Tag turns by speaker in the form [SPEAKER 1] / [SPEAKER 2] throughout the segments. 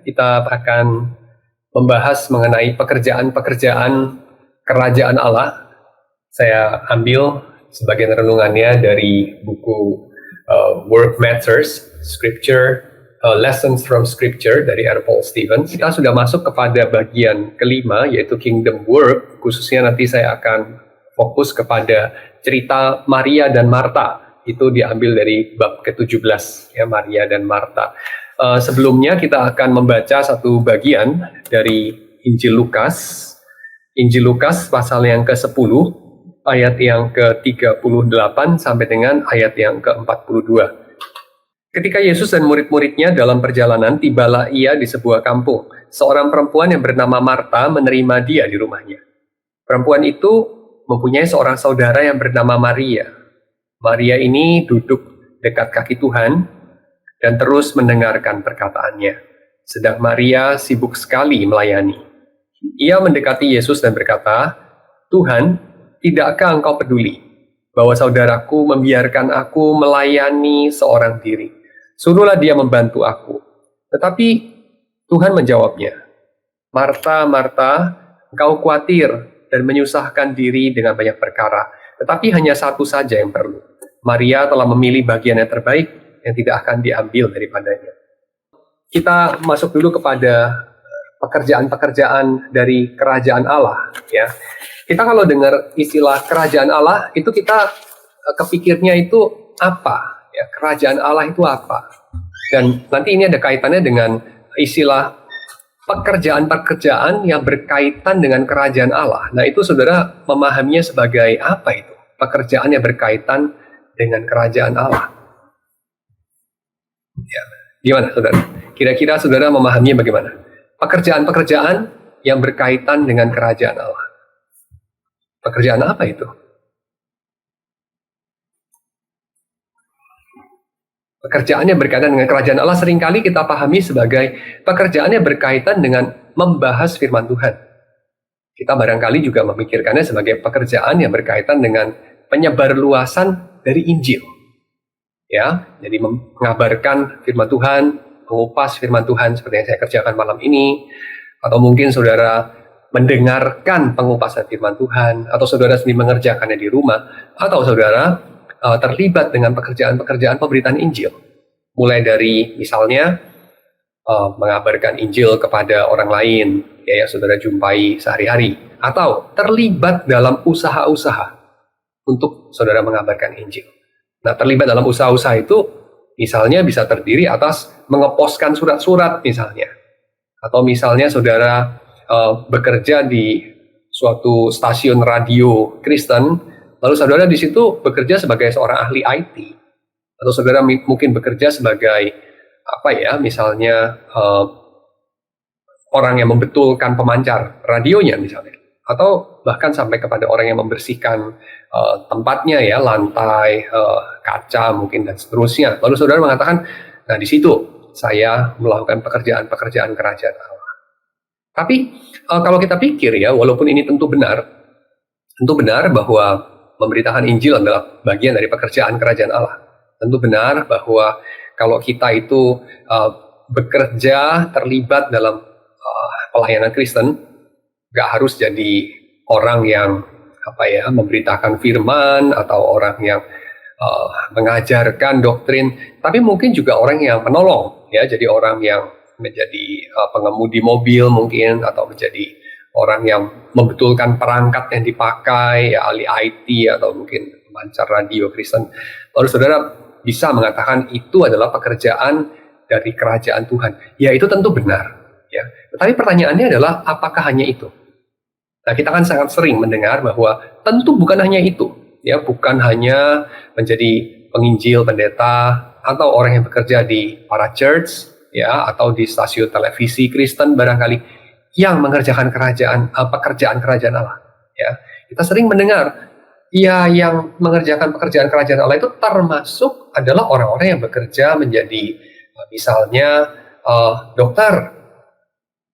[SPEAKER 1] Kita akan membahas mengenai pekerjaan-pekerjaan kerajaan Allah. Saya ambil sebagian renungannya dari buku Work Matters, Lessons from Scripture dari R. Paul Stevens. Kita sudah masuk kepada bagian kelima, yaitu Kingdom Work. Khususnya nanti saya akan fokus kepada cerita Maria dan Marta. Itu diambil dari bab ke-17, ya, Maria dan Marta. Sebelumnya kita akan membaca satu bagian dari Injil Lukas. Injil Lukas pasal yang ke-10, ayat yang ke-38 sampai dengan ayat yang ke-42. Ketika Yesus dan murid-muridnya dalam perjalanan, tibalah ia di sebuah kampung. Seorang perempuan yang bernama Marta menerima dia di rumahnya. Perempuan itu mempunyai seorang saudara yang bernama Maria. Maria ini duduk dekat kaki Tuhan dan terus mendengarkan perkataannya. Sedang Maria sibuk sekali melayani. Ia mendekati Yesus dan berkata, "Tuhan, tidakkah engkau peduli bahwa saudaraku membiarkan aku melayani seorang diri? Suruhlah dia membantu aku." Tetapi Tuhan menjawabnya, "Marta, Marta, engkau khawatir dan menyusahkan diri dengan banyak perkara, tetapi hanya satu saja yang perlu. Maria telah memilih bagian yang terbaik yang tidak akan diambil daripadanya." Kita masuk dulu kepada pekerjaan-pekerjaan dari kerajaan Allah, ya. Kita kalau dengar istilah kerajaan Allah, itu kita kepikirnya itu apa? Ya, kerajaan Allah itu apa? Dan nanti ini ada kaitannya dengan istilah pekerjaan-pekerjaan yang berkaitan dengan kerajaan Allah. Nah, itu saudara memahaminya sebagai apa itu? Pekerjaan yang berkaitan dengan kerajaan Allah. Ya, gimana saudara? Kira-kira saudara memahaminya bagaimana? Pekerjaan-pekerjaan yang berkaitan dengan kerajaan Allah. Pekerjaan apa itu? Pekerjaan yang berkaitan dengan kerajaan Allah seringkali kita pahami sebagai pekerjaan yang berkaitan dengan membahas firman Tuhan. Kita barangkali juga memikirkannya sebagai pekerjaan yang berkaitan dengan penyebarluasan dari Injil. Ya, jadi mengabarkan firman Tuhan, mengupas firman Tuhan seperti yang saya kerjakan malam ini, atau mungkin saudara mendengarkan pengupasan firman Tuhan, atau saudara sendiri mengerjakannya di rumah, atau saudara terlibat dengan pekerjaan-pekerjaan pemberitaan Injil. Mulai dari misalnya mengabarkan Injil kepada orang lain, ya saudara jumpai sehari-hari, atau terlibat dalam usaha-usaha untuk saudara mengabarkan Injil. Nah, terlibat dalam usaha-usaha itu misalnya bisa terdiri atas mengeposkan surat-surat misalnya. Atau misalnya saudara bekerja di suatu stasiun radio Kristen, lalu saudara di situ bekerja sebagai seorang ahli IT. Atau saudara mungkin bekerja sebagai misalnya orang yang membetulkan pemancar radionya misalnya. Atau bahkan sampai kepada orang yang membersihkan tempatnya, ya, lantai, kaca mungkin dan seterusnya. Lalu saudara mengatakan, nah di situ saya melakukan pekerjaan-pekerjaan kerajaan Allah. Tapi kalau kita pikir, ya, walaupun ini tentu benar bahwa memberitakan Injil adalah bagian dari pekerjaan kerajaan Allah. Tentu benar bahwa kalau kita itu bekerja terlibat dalam pelayanan Kristen, gak harus jadi orang yang memberitakan firman atau orang yang mengajarkan doktrin, tapi mungkin juga orang yang menolong, ya, jadi orang yang menjadi pengemudi mobil mungkin, atau menjadi orang yang membetulkan perangkat yang dipakai, ya, ahli IT atau mungkin pemancar radio Kristen. Lalu saudara bisa mengatakan itu adalah pekerjaan dari kerajaan Tuhan. Ya, itu tentu benar, ya. Tetapi pertanyaannya adalah apakah hanya itu? Nah, kita kan sangat sering mendengar bahwa tentu bukan hanya itu, ya, bukan hanya menjadi penginjil, pendeta, atau orang yang bekerja di para church, ya, atau di stasiun televisi Kristen barangkali yang mengerjakan pekerjaan kerajaan Allah, ya. Kita sering mendengar, ya, yang mengerjakan pekerjaan kerajaan Allah itu termasuk adalah orang-orang yang bekerja menjadi misalnya dokter,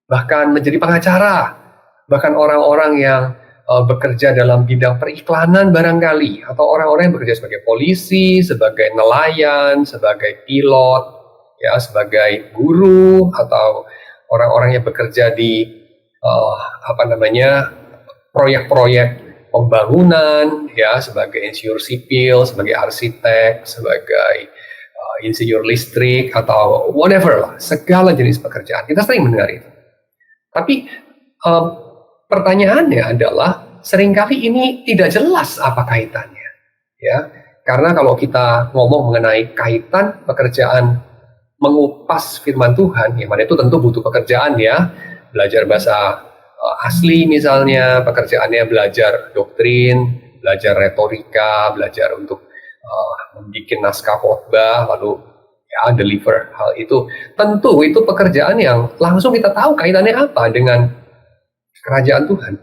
[SPEAKER 1] bahkan menjadi pengacara, bahkan orang-orang yang bekerja dalam bidang periklanan barangkali, atau orang-orang yang bekerja sebagai polisi, sebagai nelayan, sebagai pilot, ya, sebagai guru, atau orang-orang yang bekerja di proyek-proyek pembangunan, ya, sebagai insinyur sipil, sebagai arsitek, sebagai insinyur listrik atau whatever lah, segala jenis pekerjaan. Kita sering mendengar itu. Tapi pertanyaannya adalah seringkali ini tidak jelas apa kaitannya, ya. Karena kalau kita ngomong mengenai kaitan pekerjaan mengupas firman Tuhan, yang mana itu tentu butuh pekerjaan, ya, belajar bahasa asli misalnya, pekerjaannya belajar doktrin, belajar retorika, belajar untuk membuat naskah khotbah, lalu ya deliver hal itu. Tentu itu pekerjaan yang langsung kita tahu kaitannya apa dengan kerajaan Tuhan.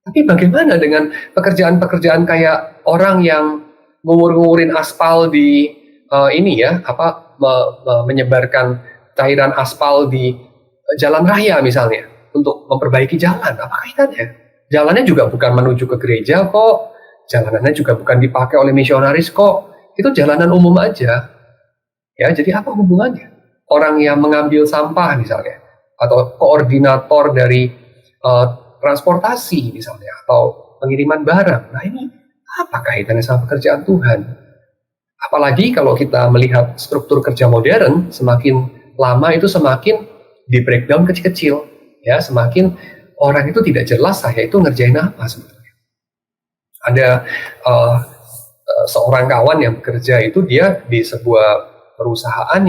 [SPEAKER 1] Tapi bagaimana dengan pekerjaan-pekerjaan kayak orang yang ngumur-ngumurin aspal di menyebarkan cairan aspal di jalan raya misalnya untuk memperbaiki jalan? Apa kaitannya? Jalannya juga bukan menuju ke gereja kok. Jalanannya juga bukan dipakai oleh misionaris kok. Itu jalanan umum aja. Ya, jadi apa hubungannya? Orang yang mengambil sampah misalnya, atau koordinator dari transportasi misalnya, atau pengiriman barang. Nah, ini apa kaitannya sama pekerjaan Tuhan? Apalagi kalau kita melihat struktur kerja modern, semakin lama itu semakin di breakdown kecil-kecil. Ya, semakin orang itu tidak jelas saya itu ngerjain apa sebetulnya. Ada seorang kawan yang bekerja itu, dia di sebuah perusahaan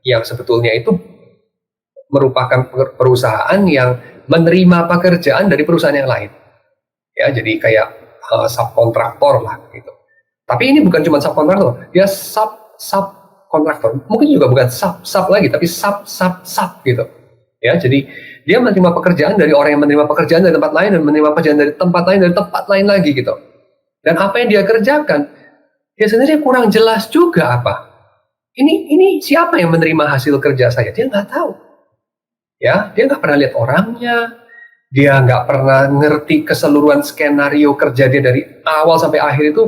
[SPEAKER 1] yang sebetulnya itu merupakan perusahaan yang menerima pekerjaan dari perusahaan yang lain. Ya, jadi kayak subkontraktor lah gitu. Tapi ini bukan cuma subkontraktor, dia subkontraktor. Mungkin juga bukan sub lagi, tapi sub gitu. Ya, jadi dia menerima pekerjaan dari orang yang menerima pekerjaan dari tempat lain, dan menerima pekerjaan dari tempat lain lagi gitu. Dan apa yang dia kerjakan, dia sendiri kurang jelas juga apa. Ini siapa yang menerima hasil kerja saya? Dia nggak tahu. Ya, dia nggak pernah lihat orangnya. Dia nggak pernah ngerti keseluruhan skenario kerja dia dari awal sampai akhir itu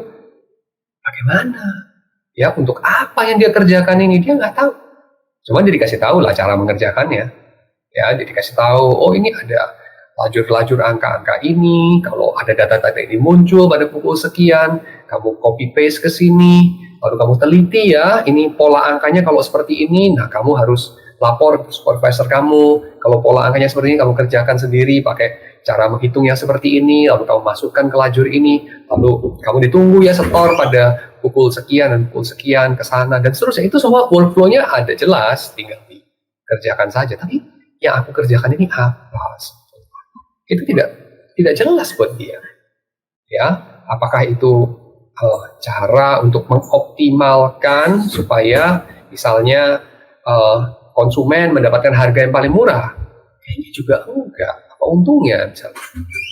[SPEAKER 1] bagaimana. Ya, untuk apa yang dia kerjakan ini dia nggak tahu. Cuma dia dikasih tahu lah cara mengerjakannya. Ya, dia dikasih tahu, oh ini ada lajur-lajur angka-angka ini. Kalau ada data-data ini muncul pada pukul sekian, kamu copy paste ke sini. Lalu kamu teliti ya, ini pola angkanya kalau seperti ini, nah kamu harus lapor ke supervisor kamu. Kalau pola angkanya seperti ini, kamu kerjakan sendiri pakai cara menghitungnya seperti ini, lalu kamu masukkan ke lajur ini, lalu kamu ditunggu ya setor pada pukul sekian dan pukul sekian ke sana, dan seterusnya. Itu semua workflow-nya ada jelas, tinggal dikerjakan saja. Tapi yang aku kerjakan ini apa? Itu tidak jelas buat dia. Ya, apakah itu cara untuk mengoptimalkan supaya misalnya konsumen mendapatkan harga yang paling murah? Ini juga enggak. Apa untungnya misalnya?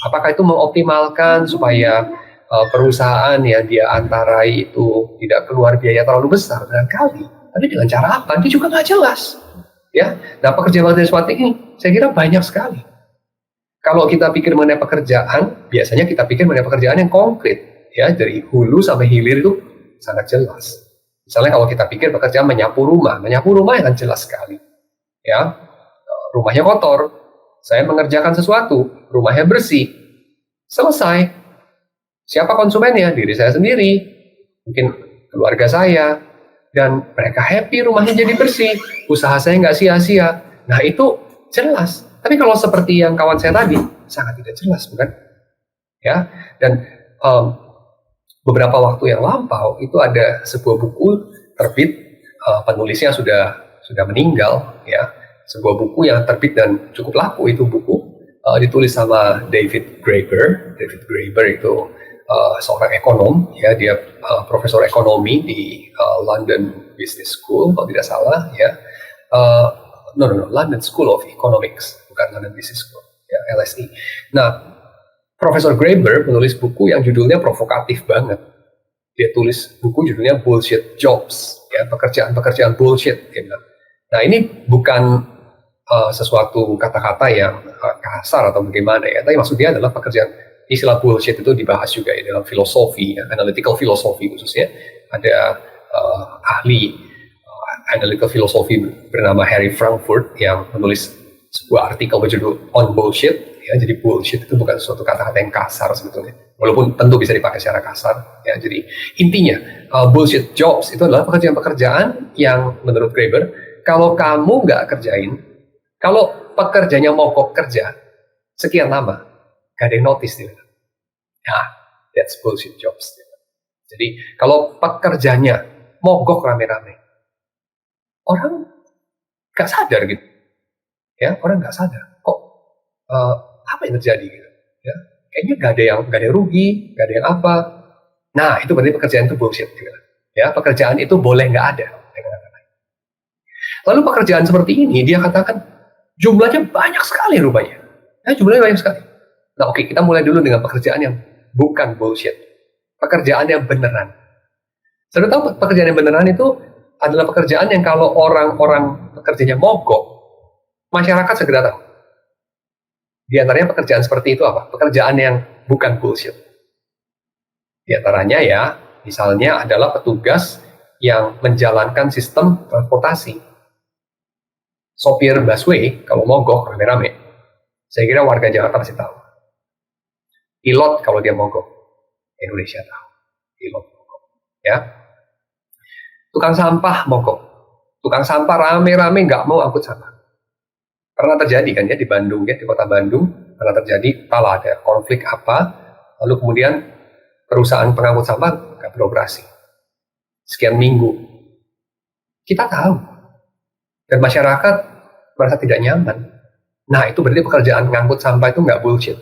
[SPEAKER 1] Apakah itu mengoptimalkan supaya perusahaan yang dia antarai itu tidak keluar biaya terlalu besar barangkali? Tapi dengan cara apa? Itu juga nggak jelas. Ya, nah pekerjaan seperti ini saya kira banyak sekali. Kalau kita pikir mengenai pekerjaan, biasanya kita pikir mengenai pekerjaan yang konkret. Ya, dari hulu sampai hilir itu sangat jelas. Misalnya kalau kita pikir pekerjaan menyapu rumah yang jelas sekali. Ya, rumahnya kotor, saya mengerjakan sesuatu, rumahnya bersih, selesai. Siapa konsumennya? Diri saya sendiri, mungkin keluarga saya, dan mereka happy, rumahnya jadi bersih, usaha saya nggak sia-sia. Nah, itu jelas. Tapi kalau seperti yang kawan saya tadi, sangat tidak jelas, bukan? Ya, dan beberapa waktu yang lampau itu ada sebuah buku terbit, penulisnya sudah meninggal, ya, sebuah buku yang terbit dan cukup laku. Itu buku ditulis sama David Graeber. David Graeber itu seorang ekonom, ya, dia profesor ekonomi di London Business School kalau tidak salah, ya. London School of Economics, bukan London Business School, ya, LSE. Nah, Profesor Graeber menulis buku yang judulnya provokatif banget. Dia tulis buku judulnya Bullshit Jobs, ya, pekerjaan-pekerjaan bullshit. Dia bilang. Nah, ini bukan sesuatu kata-kata yang kasar atau bagaimana, ya, tapi maksudnya adalah pekerjaan. Istilah bullshit itu dibahas juga ya, dalam filosofi, ya, analytical philosophy khususnya. Ada ahli analytical philosophy bernama Harry Frankfurt yang menulis sebuah artikel berjudul On Bullshit. Ya, jadi bullshit itu bukan suatu kata-kata yang kasar sebetulnya, walaupun tentu bisa dipakai secara kasar. Ya, jadi intinya bullshit jobs itu adalah pekerjaan-pekerjaan yang menurut Graeber, kalau kamu nggak kerjain, kalau pekerjanya mogok kerja sekian lama, gak ada yang notice dia. Nah, that's bullshit jobs. Jadi kalau pekerjanya mogok rame-rame, orang nggak sadar gitu. Ya, orang nggak sadar. Kok apa yang terjadi gitu? Ya, kayaknya nggak ada yang rugi, nggak ada yang apa. Nah, itu berarti pekerjaan itu bullshit. Gitu. Ya, pekerjaan itu boleh nggak ada. Lalu pekerjaan seperti ini dia katakan jumlahnya banyak sekali rupanya. Ya, jumlahnya banyak sekali. Nah, oke, kita mulai dulu dengan pekerjaan yang bukan bullshit. Pekerjaan yang beneran. Sudah tahu pekerjaan yang beneran itu adalah pekerjaan yang kalau orang-orang pekerjanya mogok, masyarakat segera tahu. Di antaranya pekerjaan seperti itu apa? Pekerjaan yang bukan bullshit. Di antaranya ya, misalnya adalah petugas yang menjalankan sistem transportasi. Sopir busway, kalau mogok rame-rame, saya kira warga Jakarta pasti tahu. Pilot kalau dia mogok, Indonesia tahu. Pilot mogok. Ya. Tukang sampah mogok. Tukang sampah rame-rame nggak mau angkut sampah. Pernah terjadi kan ya di Bandung ya, di kota Bandung pernah terjadi, entahlah ada konflik apa, lalu kemudian perusahaan pengangkut sampah nggak beroperasi sekian minggu. Kita tahu dan masyarakat merasa tidak nyaman. Nah, itu berarti pekerjaan ngangkut sampah itu nggak bullshit.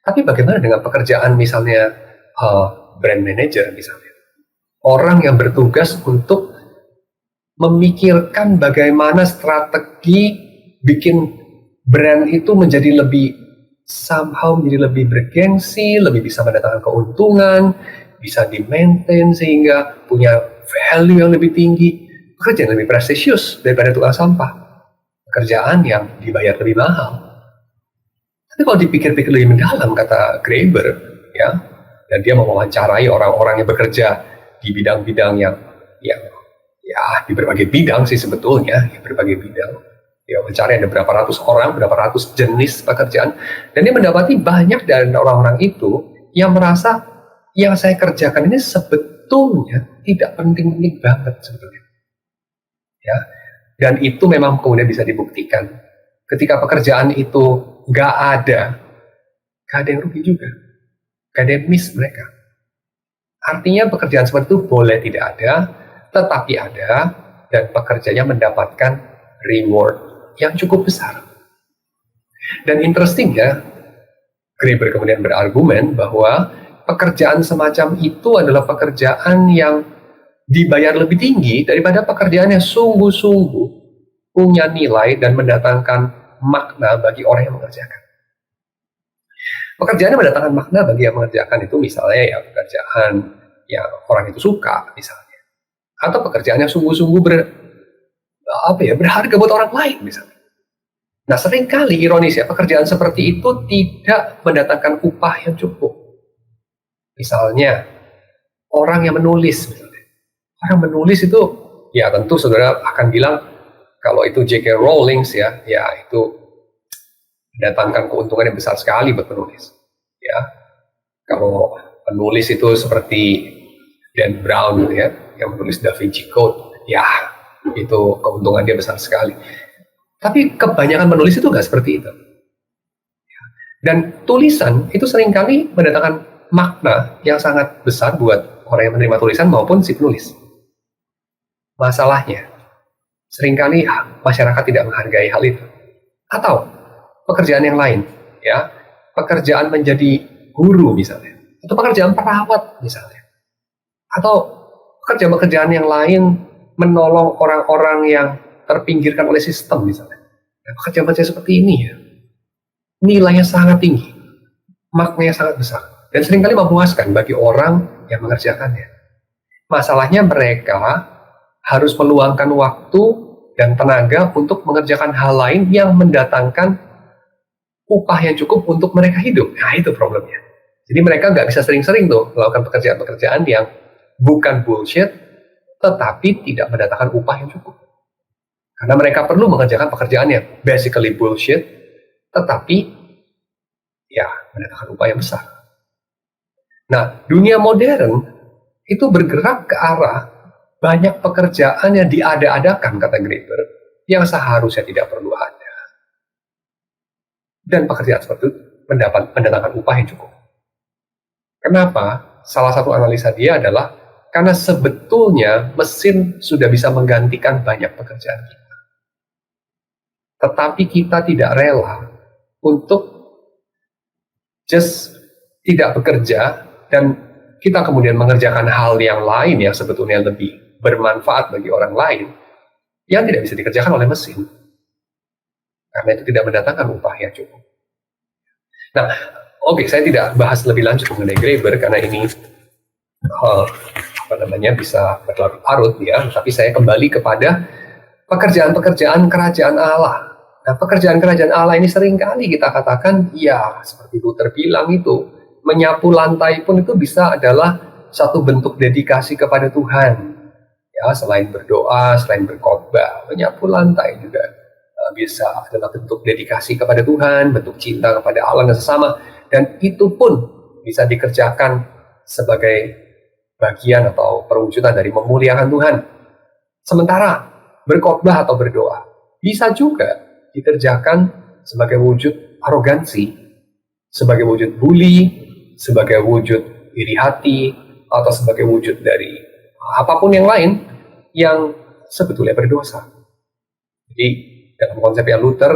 [SPEAKER 1] Tapi bagaimana dengan pekerjaan misalnya brand manager misalnya, orang yang bertugas untuk memikirkan bagaimana strategi bikin brand itu menjadi lebih menjadi lebih bergengsi, lebih bisa mendatangkan keuntungan, bisa di-maintain sehingga punya value yang lebih tinggi, pekerjaan yang lebih prestisius daripada tukang sampah, pekerjaan yang dibayar lebih mahal. Tapi kalau dipikir-pikir lebih mendalam, kata Graeber, ya, dan dia mewawancarai orang-orang yang bekerja di bidang-bidang yang ya di berbagai bidang sih sebetulnya, ya, berbagai bidang. Dia mencari ada berapa ratus orang, berapa ratus jenis pekerjaan, dan dia mendapati banyak dari orang-orang itu yang merasa yang saya kerjakan ini sebetulnya tidak penting-penting banget sebetulnya. Ya, dan itu memang kemudian bisa dibuktikan. Ketika pekerjaan itu nggak ada yang rugi juga, nggak ada yang miss mereka. Artinya pekerjaan seperti itu boleh tidak ada, tetapi ada, dan pekerjanya mendapatkan reward yang cukup besar. Dan interesting ya, Graeber kemudian berargumen bahwa pekerjaan semacam itu adalah pekerjaan yang dibayar lebih tinggi daripada pekerjaan yang sungguh-sungguh punya nilai dan mendatangkan makna bagi orang yang mengerjakan. Pekerjaan yang mendatangkan makna bagi yang mengerjakan itu misalnya ya pekerjaan yang orang itu suka misalnya, atau pekerjaan yang sungguh-sungguh berharga buat orang lain misalnya. Nah, seringkali ironis ya, pekerjaan seperti itu tidak mendatangkan upah yang cukup. Misalnya orang yang menulis misalnya. Orang menulis itu ya tentu saudara akan bilang kalau itu J.K. Rowling ya itu mendatangkan keuntungan yang besar sekali buat penulis. Ya, kalau penulis itu seperti Dan Brown ya, yang menulis Da Vinci Code, ya itu keuntungan dia besar sekali. Tapi kebanyakan penulis itu nggak seperti itu. Dan tulisan itu seringkali mendatangkan makna yang sangat besar buat orang yang menerima tulisan maupun si penulis. Masalahnya, seringkali masyarakat tidak menghargai hal itu. Atau pekerjaan yang lain, ya, pekerjaan menjadi guru misalnya, atau pekerjaan perawat misalnya, atau pekerjaan-pekerjaan yang lain menolong orang-orang yang terpinggirkan oleh sistem misalnya. Nah, pekerjaan-pekerjaan seperti ini ya, nilainya sangat tinggi, maknanya sangat besar, dan seringkali memuaskan bagi orang yang mengerjakannya. Masalahnya mereka harus meluangkan waktu dan tenaga untuk mengerjakan hal lain yang mendatangkan upah yang cukup untuk mereka hidup. Nah, itu problemnya. Jadi mereka nggak bisa sering-sering tuh melakukan pekerjaan-pekerjaan yang bukan bullshit, tetapi tidak mendatangkan upah yang cukup. Karena mereka perlu mengerjakan pekerjaan yang basically bullshit, tetapi ya mendatangkan upah yang besar. Nah, dunia modern itu bergerak ke arah banyak pekerjaan yang diada-adakan, kata Graeber, yang seharusnya tidak perlu ada. Dan pekerjaan seperti itu mendatangkan upah yang cukup. Kenapa? Salah satu analisa dia adalah karena sebetulnya mesin sudah bisa menggantikan banyak pekerjaan kita. Tetapi kita tidak rela untuk just tidak bekerja dan kita kemudian mengerjakan hal yang lain yang sebetulnya lebih bermanfaat bagi orang lain yang tidak bisa dikerjakan oleh mesin. Karena itu tidak mendatangkan upah yang cukup. Nah, oke, saya tidak bahas lebih lanjut mengenai Graeber karena ini bisa berlarut-larut ya. Tapi saya kembali kepada pekerjaan-pekerjaan kerajaan Allah. Nah, pekerjaan kerajaan Allah ini seringkali kita katakan, ya seperti Luther bilang itu, menyapu lantai pun itu bisa adalah satu bentuk dedikasi kepada Tuhan. Ya, selain berdoa, selain berkhotbah, menyapu lantai juga bisa adalah bentuk dedikasi kepada Tuhan, bentuk cinta kepada Allah dan sesama, dan itu pun bisa dikerjakan sebagai bagian atau perwujudan dari memuliakan Tuhan. Sementara berkhotbah atau berdoa bisa juga dikerjakan sebagai wujud arogansi, sebagai wujud bully, sebagai wujud iri hati, atau sebagai wujud dari apapun yang lain yang sebetulnya berdosa. Jadi dalam konsep yang Luther,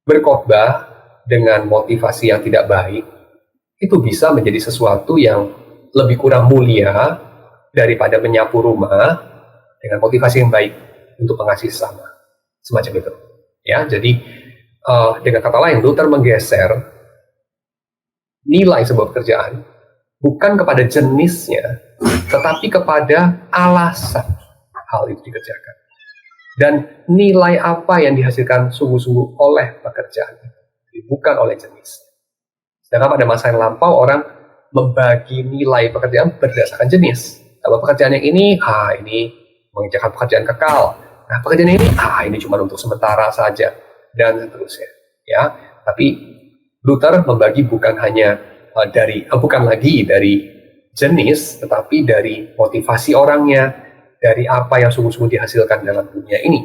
[SPEAKER 1] berkhotbah dengan motivasi yang tidak baik itu bisa menjadi sesuatu yang lebih kurang mulia daripada menyapu rumah dengan motivasi yang baik untuk mengasihi sesama, semacam itu. Ya, jadi dengan kata lain, Luther menggeser nilai sebuah pekerjaan bukan kepada jenisnya, tetapi kepada alasan hal itu dikerjakan. Dan nilai apa yang dihasilkan sungguh-sungguh oleh pekerjaan itu, bukan oleh jenis. Sedangkan pada masa yang lampau, orang membagi nilai pekerjaan berdasarkan jenis. Kalau pekerjaan yang ini mengerjakan pekerjaan kekal. Nah, pekerjaan ini cuma untuk sementara saja, dan seterusnya. Ya, tapi Luther membagi bukan hanya bukan lagi dari jenis, tetapi dari motivasi orangnya, dari apa yang sungguh-sungguh dihasilkan dalam dunia ini.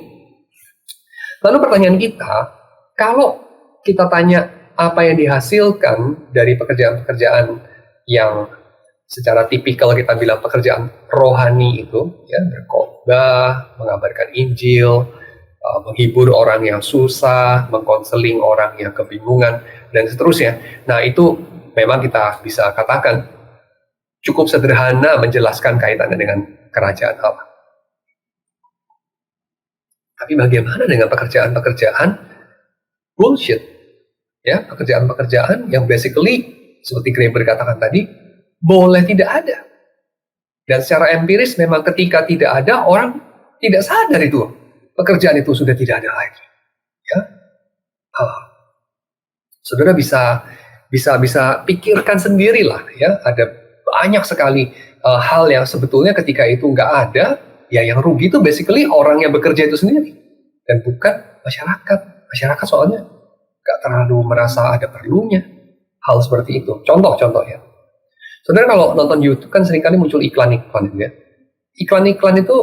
[SPEAKER 1] Lalu pertanyaan kita, kalau kita tanya apa yang dihasilkan dari pekerjaan-pekerjaan yang secara tipikal kita bilang pekerjaan rohani itu, ya, berkhotbah, mengabarkan Injil, menghibur orang yang susah, mengkonseling orang yang kebingungan, dan seterusnya. Nah, itu memang kita bisa katakan cukup sederhana menjelaskan kaitannya dengan kerajaan Allah. Tapi bagaimana dengan pekerjaan-pekerjaan bullshit? Ya, pekerjaan-pekerjaan yang basically seperti Graeber katakan tadi, boleh tidak ada. Dan secara empiris memang ketika tidak ada, orang tidak sadar itu. Pekerjaan itu sudah tidak ada lagi. Ya. Saudara bisa pikirkan sendirilah, ya, ada banyak sekali hal yang sebetulnya ketika itu nggak ada, ya yang rugi itu basically orang yang bekerja itu sendiri dan bukan masyarakat. Masyarakat soalnya nggak terlalu merasa ada perlunya hal seperti itu. Contoh ya. Saudara kalau nonton YouTube kan seringkali muncul iklan-iklan, ya. Iklan-iklan itu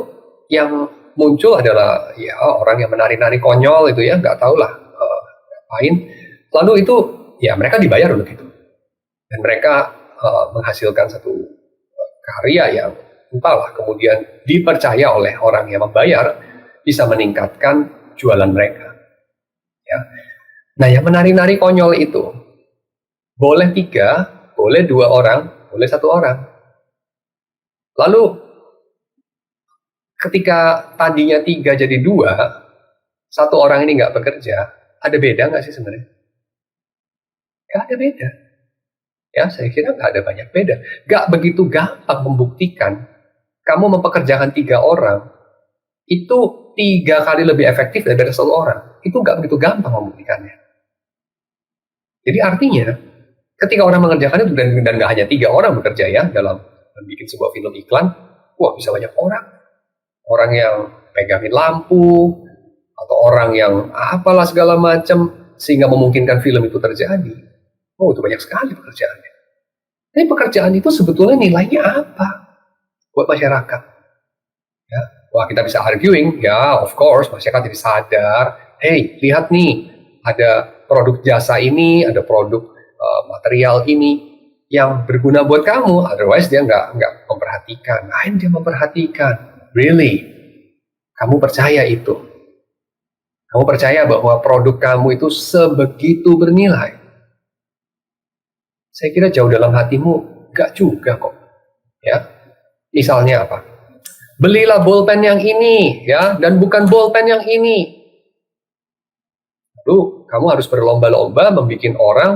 [SPEAKER 1] yang muncul adalah ya orang yang menari-nari konyol itu, ya, nggak tahu lah ngapain. Lalu itu ya mereka dibayar untuk itu dan mereka menghasilkan satu karya yang entahlah kemudian dipercaya oleh orang yang membayar bisa meningkatkan jualan mereka. Ya. Nah, yang menari-nari konyol itu boleh 3, boleh 2 orang, boleh 1 orang. Lalu ketika tadinya 3 jadi 2, 1 orang ini nggak bekerja, ada beda nggak sih sebenarnya? Nggak ada beda. Ya, saya kira nggak ada banyak beda. Nggak begitu gampang membuktikan kamu mempekerjakan 3 orang itu 3 kali lebih efektif daripada 1 orang. Itu nggak begitu gampang membuktikannya. Jadi artinya, ketika orang mengerjakan itu dan nggak hanya 3 orang bekerja, ya, dalam membuat sebuah film iklan, wah bisa banyak orang. orang yang pegangin lampu, atau orang yang apalah segala macam, sehingga memungkinkan film itu terjadi. Oh, itu banyak sekali pekerjaannya. Tapi pekerjaan itu sebetulnya nilainya apa buat masyarakat? Ya, wah, kita bisa arguing, ya of course masyarakat jadi sadar, hey, lihat nih, ada produk jasa ini, ada produk material ini yang berguna buat kamu, otherwise dia nggak memperhatikan. Lain dia memperhatikan. Really? Kamu percaya itu? Kamu percaya bahwa produk kamu itu sebegitu bernilai? Saya kira jauh dalam hatimu, nggak juga kok. Ya, misalnya apa? Belilah bolpen yang ini, ya, dan bukan bolpen yang ini. Lalu kamu harus berlomba-lomba membuat orang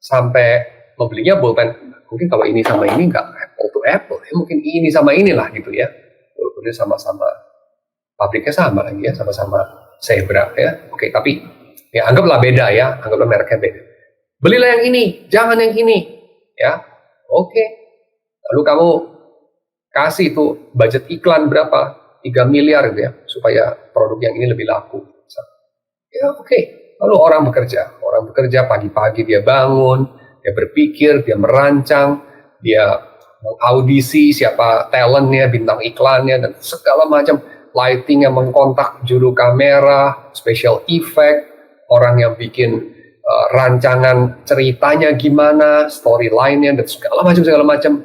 [SPEAKER 1] sampai membelinya bolpen. Mungkin kalau ini sama ini nggak apple to apple, ya mungkin ini sama inilah gitu ya. Walaupun sama-sama pabriknya sama lagi ya, sama-sama Zebra ya. Oke, tapi ya anggaplah beda ya, anggaplah mereknya beda. Belilah yang ini, jangan yang ini, ya. Oke. Lalu kamu kasih itu budget iklan berapa? 3 miliar gitu ya, supaya produk yang ini lebih laku. Ya oke. Lalu orang bekerja pagi-pagi dia bangun, dia berpikir, dia merancang, dia mengaudisi siapa talentnya, bintang iklannya, dan segala macam. Lighting yang mengkontak juru kamera, special effect, orang yang bikin rancangan ceritanya gimana, storyline-nya, dan segala macam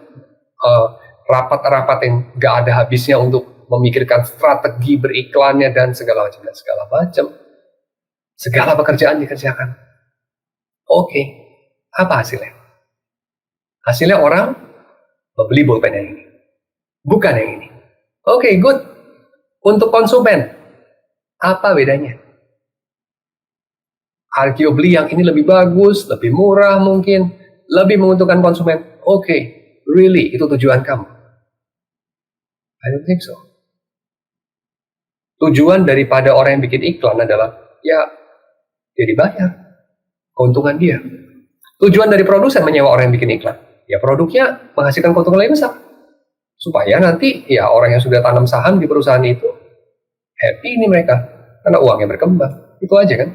[SPEAKER 1] rapat-rapat yang gak ada habisnya untuk memikirkan strategi beriklannya dan segala macam. Segala pekerjaan dikerjakan. Oke, apa hasilnya? Hasilnya orang membeli bolpen yang ini, bukan yang ini. Oke, good. Untuk konsumen, apa bedanya? Arguably yang ini lebih bagus, lebih murah mungkin, lebih menguntungkan konsumen. Oke, really, itu tujuan kamu? I don't think so. Tujuan daripada orang yang bikin iklan adalah, ya, dia dibayar, keuntungan dia. Tujuan dari produsen menyewa orang yang bikin iklan, ya produknya menghasilkan keuntungan lebih besar. Supaya nanti, ya orang yang sudah tanam saham di perusahaan itu, happy ini mereka, karena uangnya berkembang. Itu aja kan.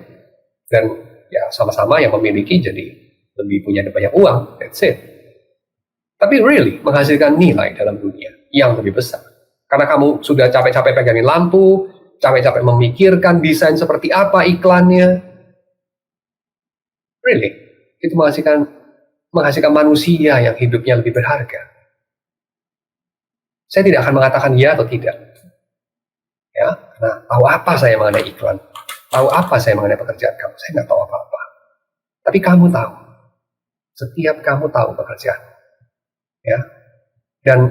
[SPEAKER 1] Dan ya sama-sama yang memiliki jadi lebih punya banyak uang, that's it. Tapi really menghasilkan nilai dalam dunia yang lebih besar. Karena kamu sudah capek-capek pegangin lampu, capek-capek memikirkan desain seperti apa iklannya. Really, itu menghasilkan manusia yang hidupnya lebih berharga. Saya tidak akan mengatakan ya atau tidak. Ya, nah, tahu apa saya mengenai iklan? Tahu apa saya mengenai pekerjaan kamu? Saya nggak tahu apa-apa. Tapi kamu tahu. Setiap kamu tahu pekerjaan. Ya. Dan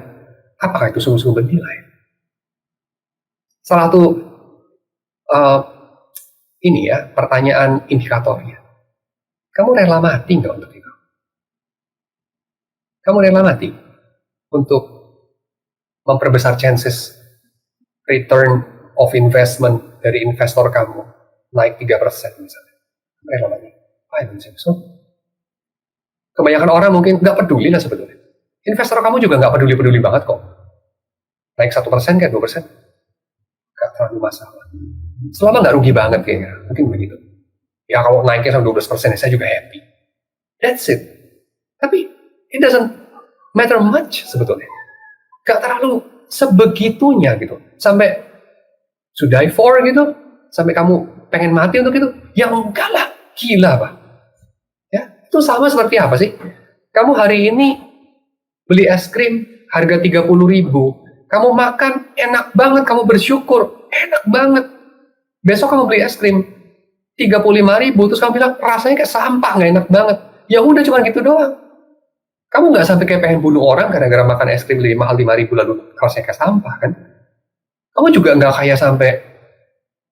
[SPEAKER 1] apakah itu sungguh-sungguh bernilai? Salah satu ini ya, pertanyaan indikatornya. Kamu rela mati nggak untuk itu? Kamu rela mati untuk memperbesar chances return of investment dari investor kamu naik 3% misalnya. Rela mati. I don't think so. Kebanyakan orang mungkin nggak peduli lah sebetulnya. Investor kamu juga nggak peduli-peduli banget kok. Naik 1% kayak 2%. Nggak terlalu masalah. Selama nggak rugi banget kayaknya. Mungkin begitu. Ya kalau naiknya sampai 12% saya juga happy. That's it. Tapi it doesn't matter much sebetulnya. Nggak terlalu sebegitunya gitu. Sampai to die for gitu. Sampai kamu pengen mati untuk itu. Ya enggak lah. Gila Pak. Ya, itu sama seperti apa sih? Kamu hari ini beli es krim harga 30.000. Kamu makan enak banget, kamu bersyukur, enak banget. Besok kamu beli es krim 35.000, terus kamu bilang rasanya kayak sampah, nggak enak banget. Ya udah cuma gitu doang. Kamu nggak sampai kayak pengen bunuh orang gara-gara makan es krim mahal 5.000 lalu rasanya kayak sampah kan? Kamu juga nggak kayak sampai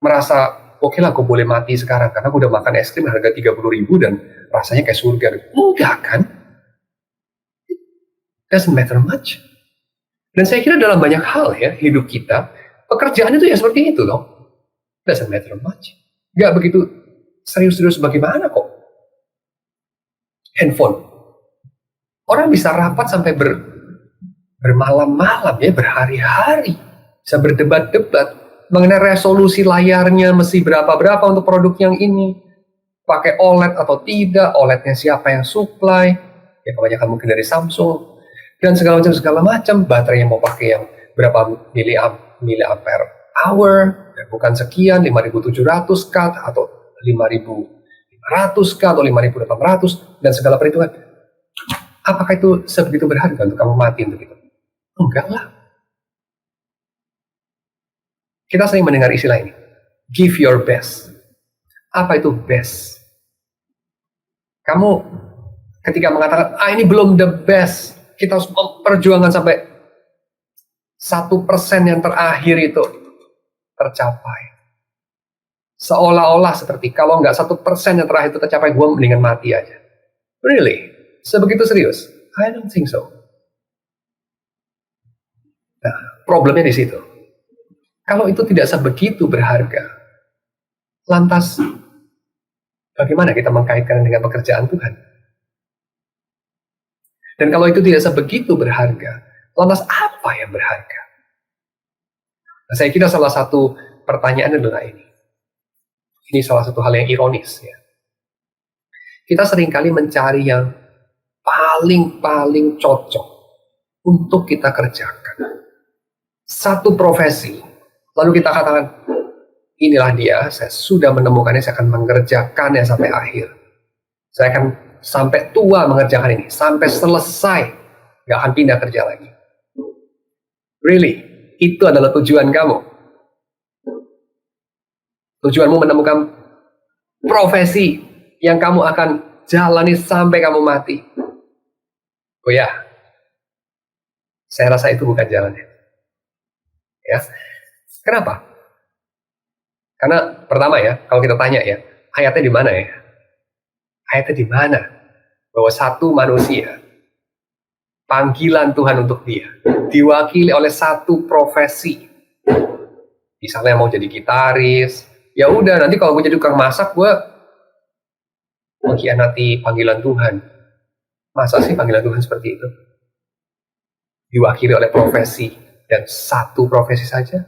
[SPEAKER 1] merasa oke lah, aku boleh mati sekarang karena aku udah makan es krim harga 30.000 dan rasanya kayak surga. Enggak kan? Doesn't matter much. Dan saya kira dalam banyak hal ya, hidup kita, pekerjaan itu ya seperti itu loh. Doesn't matter much. Nggak begitu serius-serius bagaimana kok. Handphone. Orang bisa rapat sampai bermalam-malam ya, berhari-hari. Bisa berdebat-debat mengenai resolusi layarnya mesti berapa-berapa untuk produk yang ini. Pakai OLED atau tidak, OLED-nya siapa yang supply, ya kebanyakan mungkin dari Samsung, dan segala macam, baterainya mau pakai yang berapa miliampere hour, dan bukan sekian, 5700 cut, atau 5500 cut, atau 5800, dan segala perhitungan. Apakah itu sebegitu berharga untuk kamu mati untuk itu? Enggak lah. Kita sering mendengar istilah ini, give your best. Apa itu best? Kamu ketika mengatakan, ini belum the best, kita harus memperjuangkan sampai 1% yang terakhir itu tercapai. Seolah-olah seperti, kalau nggak 1% yang terakhir itu tercapai, gue mendingan mati aja. Really? Sebegitu serius? I don't think so. Nah, problemnya di situ. Kalau itu tidak sebegitu berharga, lantas bagaimana kita mengkaitkan dengan pekerjaan Tuhan? Dan kalau itu tidak sebegitu berharga, lantas apa yang berharga? Nah, saya kira salah satu pertanyaan adalah ini. Ini salah satu hal yang ironis, ya. Kita seringkali mencari yang paling cocok untuk kita kerjakan. Satu profesi, lalu kita katakan, inilah dia, saya sudah menemukannya, saya akan mengerjakannya sampai akhir. Saya akan sampai tua mengerjakan ini, sampai selesai, gak akan pindah kerja lagi. Really? Itu adalah tujuan kamu? Tujuanmu menemukan profesi yang kamu akan jalani sampai kamu mati? Oh ya, saya rasa itu bukan jalannya. Ya, kenapa? Karena pertama ya, kalau kita tanya ya, ayatnya di mana ya? Ayatnya di mana? Bahwa satu manusia, panggilan Tuhan untuk dia, diwakili oleh satu profesi. Misalnya mau jadi gitaris, ya udah nanti kalau gue jadi tukang masak, gue mengkhianati panggilan Tuhan. Masa sih panggilan Tuhan seperti itu? Diwakili oleh profesi, dan satu profesi saja?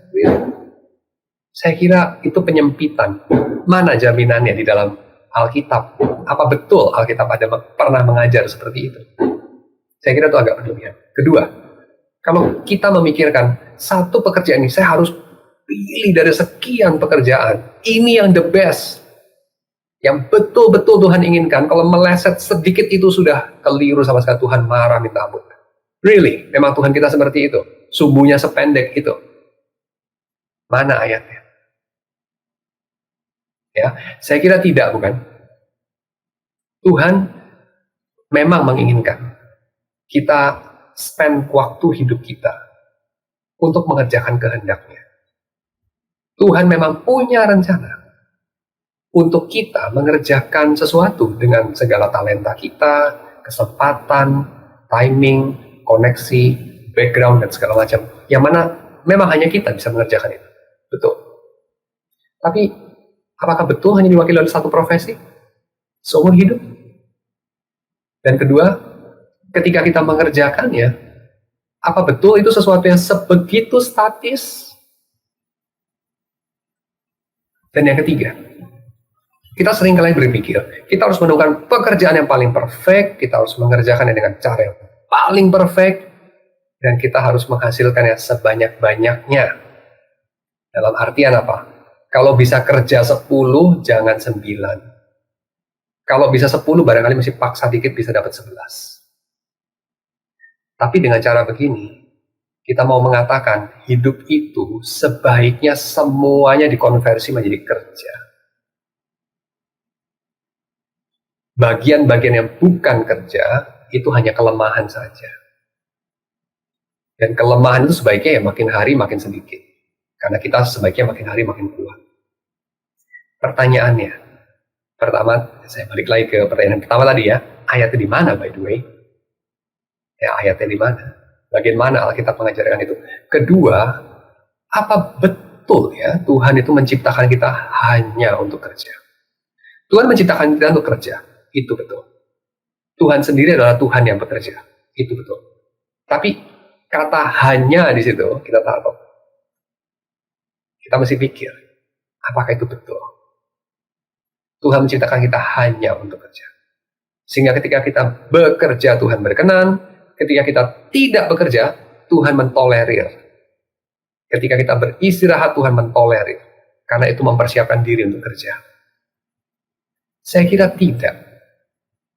[SPEAKER 1] Saya kira itu penyempitan. Mana jaminannya di dalam Alkitab? Apa betul Alkitab pernah mengajar seperti itu? Saya kira itu agak berlebihan. Kedua, kalau kita memikirkan satu pekerjaan ini, saya harus pilih dari sekian pekerjaan. Ini yang the best. Yang betul-betul Tuhan inginkan. Kalau meleset sedikit itu sudah keliru sama sekali, Tuhan marah minta ampun. Really? Memang Tuhan kita seperti itu? Subuhnya sependek itu? Mana ayatnya? Ya, saya kira tidak, bukan? Tuhan memang menginginkan kita spend waktu hidup kita untuk mengerjakan kehendak-Nya. Tuhan memang punya rencana untuk kita mengerjakan sesuatu dengan segala talenta kita, kesempatan, timing, koneksi, background, dan segala macam. Yang mana memang hanya kita bisa mengerjakan itu. Betul. Tapi apakah betul hanya diwakili oleh satu profesi seumur hidup? Dan kedua, ketika kita mengerjakannya, apa betul itu sesuatu yang sebegitu statis? Dan yang ketiga, kita seringkali berpikir, kita harus menemukan pekerjaan yang paling perfect, kita harus mengerjakannya dengan cara yang paling perfect, dan kita harus menghasilkannya sebanyak-banyaknya. Dalam artian apa? Kalau bisa kerja 10, jangan 9. Kalau bisa 10, barangkali mesti paksa dikit bisa dapat 11. Tapi dengan cara begini, kita mau mengatakan hidup itu sebaiknya semuanya dikonversi menjadi kerja. Bagian-bagian yang bukan kerja, itu hanya kelemahan saja. Dan kelemahan itu sebaiknya ya makin hari makin sedikit. Karena kita sebaiknya makin hari makin kuat. Pertanyaannya, pertama, saya balik lagi ke pertanyaan pertama tadi ya, ayatnya di mana by the way? Ya, ayatnya di mana? Bagian mana Alkitab mengajarkan itu? Kedua, apa betul ya Tuhan itu menciptakan kita hanya untuk kerja? Tuhan menciptakan kita untuk kerja, itu betul. Tuhan sendiri adalah Tuhan yang bekerja, itu betul. Tapi kata hanya di situ kita taruh. Kita mesti pikir, apakah itu betul? Tuhan menciptakan kita hanya untuk kerja. Sehingga ketika kita bekerja, Tuhan berkenan. Ketika kita tidak bekerja, Tuhan mentolerir. Ketika kita beristirahat, Tuhan mentolerir. Karena itu mempersiapkan diri untuk kerja. Saya kira tidak.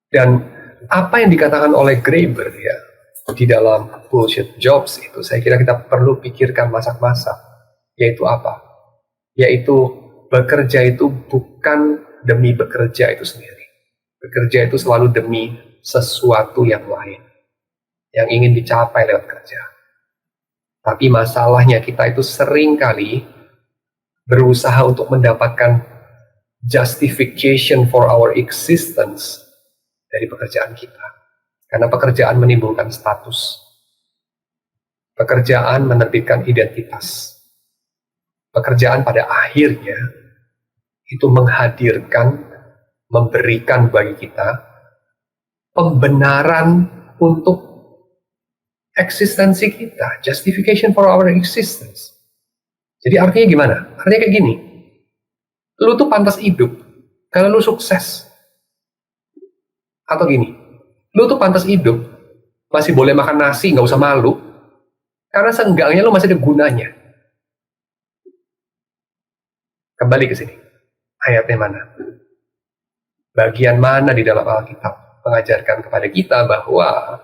[SPEAKER 1] Dan apa yang dikatakan oleh Graeber ya, di dalam Bullshit Jobs itu, saya kira kita perlu pikirkan masak-masak. Yaitu apa? Yaitu bekerja itu bukan demi bekerja itu sendiri. Bekerja itu selalu demi sesuatu yang lain, yang ingin dicapai lewat kerja. Tapi masalahnya kita itu seringkali berusaha untuk mendapatkan justification for our existence dari pekerjaan kita. Karena pekerjaan menimbulkan status. Pekerjaan menerbitkan identitas. Pekerjaan pada akhirnya itu menghadirkan, memberikan bagi kita pembenaran untuk eksistensi kita, justification for our existence. Jadi artinya gimana? Artinya kayak gini, lu tuh pantas hidup karena lu sukses. Atau gini, lu tuh pantas hidup, masih boleh makan nasi, nggak usah malu, karena seenggaknya lu masih ada gunanya. Kembali ke sini, ayatnya mana? Bagian mana di dalam Alkitab mengajarkan kepada kita bahwa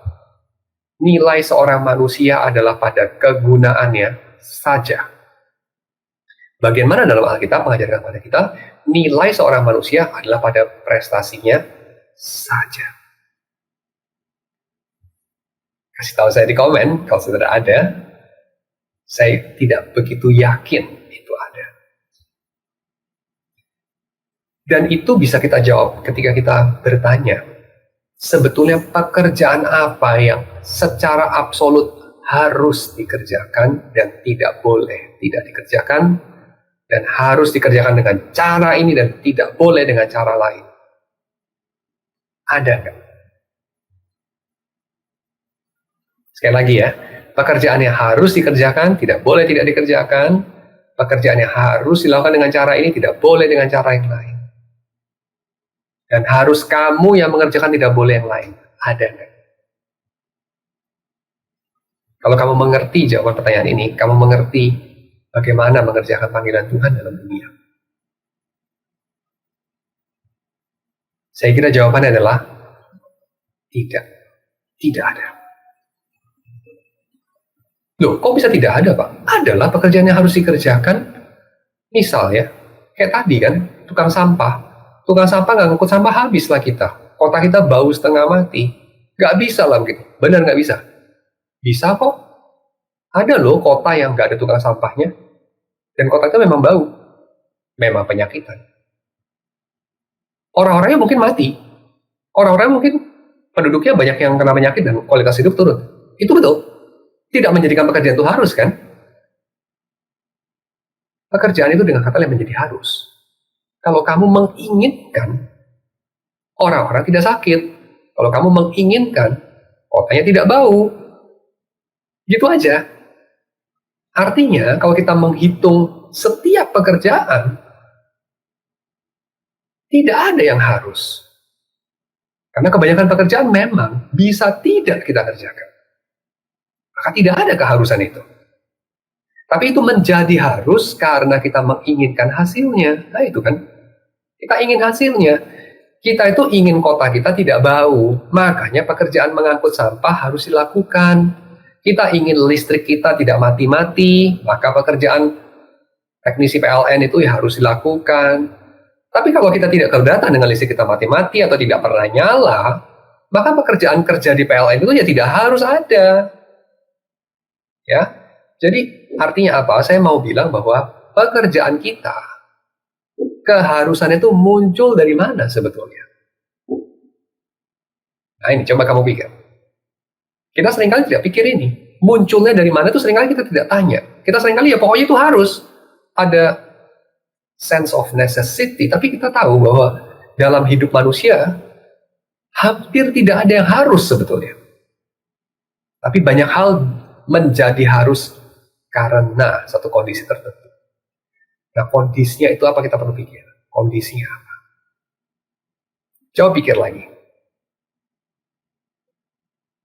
[SPEAKER 1] nilai seorang manusia adalah pada kegunaannya saja. Bagian mana dalam Alkitab mengajarkan kepada kita nilai seorang manusia adalah pada prestasinya saja. Kasih tahu saya di komen kalau sudah ada. Saya tidak begitu yakin itu ada. Dan itu bisa kita jawab ketika kita bertanya, sebetulnya pekerjaan apa yang secara absolut harus dikerjakan dan tidak boleh tidak dikerjakan, dan harus dikerjakan dengan cara ini dan tidak boleh dengan cara lain. Ada nggak? Sekali lagi ya, pekerjaan yang harus dikerjakan tidak boleh tidak dikerjakan, pekerjaan yang harus dilakukan dengan cara ini tidak boleh dengan cara yang lain. Dan harus kamu yang mengerjakan, tidak boleh yang lain. Ada nggak? Kalau kamu mengerti jawaban pertanyaan ini, kamu mengerti bagaimana mengerjakan panggilan Tuhan dalam dunia. Saya kira jawabannya adalah tidak. Tidak ada. Loh, kok bisa tidak ada, Pak? Adalah pekerjaan yang harus dikerjakan. Misal ya, kayak tadi kan, tukang sampah. Tukang sampah nggak ngangkut sampah, habislah kita. Kota kita bau setengah mati. Nggak bisa lah begitu. Benar nggak bisa? Bisa kok. Ada loh kota yang nggak ada tukang sampahnya. Dan kota itu memang bau. Memang penyakitan. Orang-orangnya mungkin mati. Orang-orang mungkin penduduknya banyak yang kena penyakit dan kualitas hidup turun. Itu betul. Tidak menjadikan pekerjaan itu harus kan? Pekerjaan itu dengan kata yang menjadi harus. Kalau kamu menginginkan, orang-orang tidak sakit. Kalau kamu menginginkan, kotanya tidak bau. Gitu aja. Artinya, kalau kita menghitung setiap pekerjaan, tidak ada yang harus. Karena kebanyakan pekerjaan memang bisa tidak kita kerjakan. Maka tidak ada keharusan itu. Tapi itu menjadi harus karena kita menginginkan hasilnya. Nah itu kan, kita ingin hasilnya. Kita itu ingin kota kita tidak bau. Makanya pekerjaan mengangkut sampah harus dilakukan. Kita ingin listrik kita tidak mati-mati. Maka pekerjaan teknisi PLN itu ya harus dilakukan. Tapi kalau kita tidak keberatan dengan listrik kita mati-mati atau tidak pernah nyala, maka pekerjaan kerja di PLN itu ya tidak harus ada. Ya, jadi artinya apa? Saya mau bilang bahwa pekerjaan kita, keharusan itu muncul dari mana sebetulnya? Nah ini, coba kamu pikir. Kita seringkali tidak pikir ini. Munculnya dari mana itu seringkali kita tidak tanya. Kita seringkali ya pokoknya itu harus. Ada sense of necessity, tapi kita tahu bahwa dalam hidup manusia, hampir tidak ada yang harus sebetulnya. Tapi banyak hal menjadi harus karena satu kondisi tertentu. Nah, kondisinya itu apa kita perlu pikir? Kondisinya apa? Coba pikir lagi.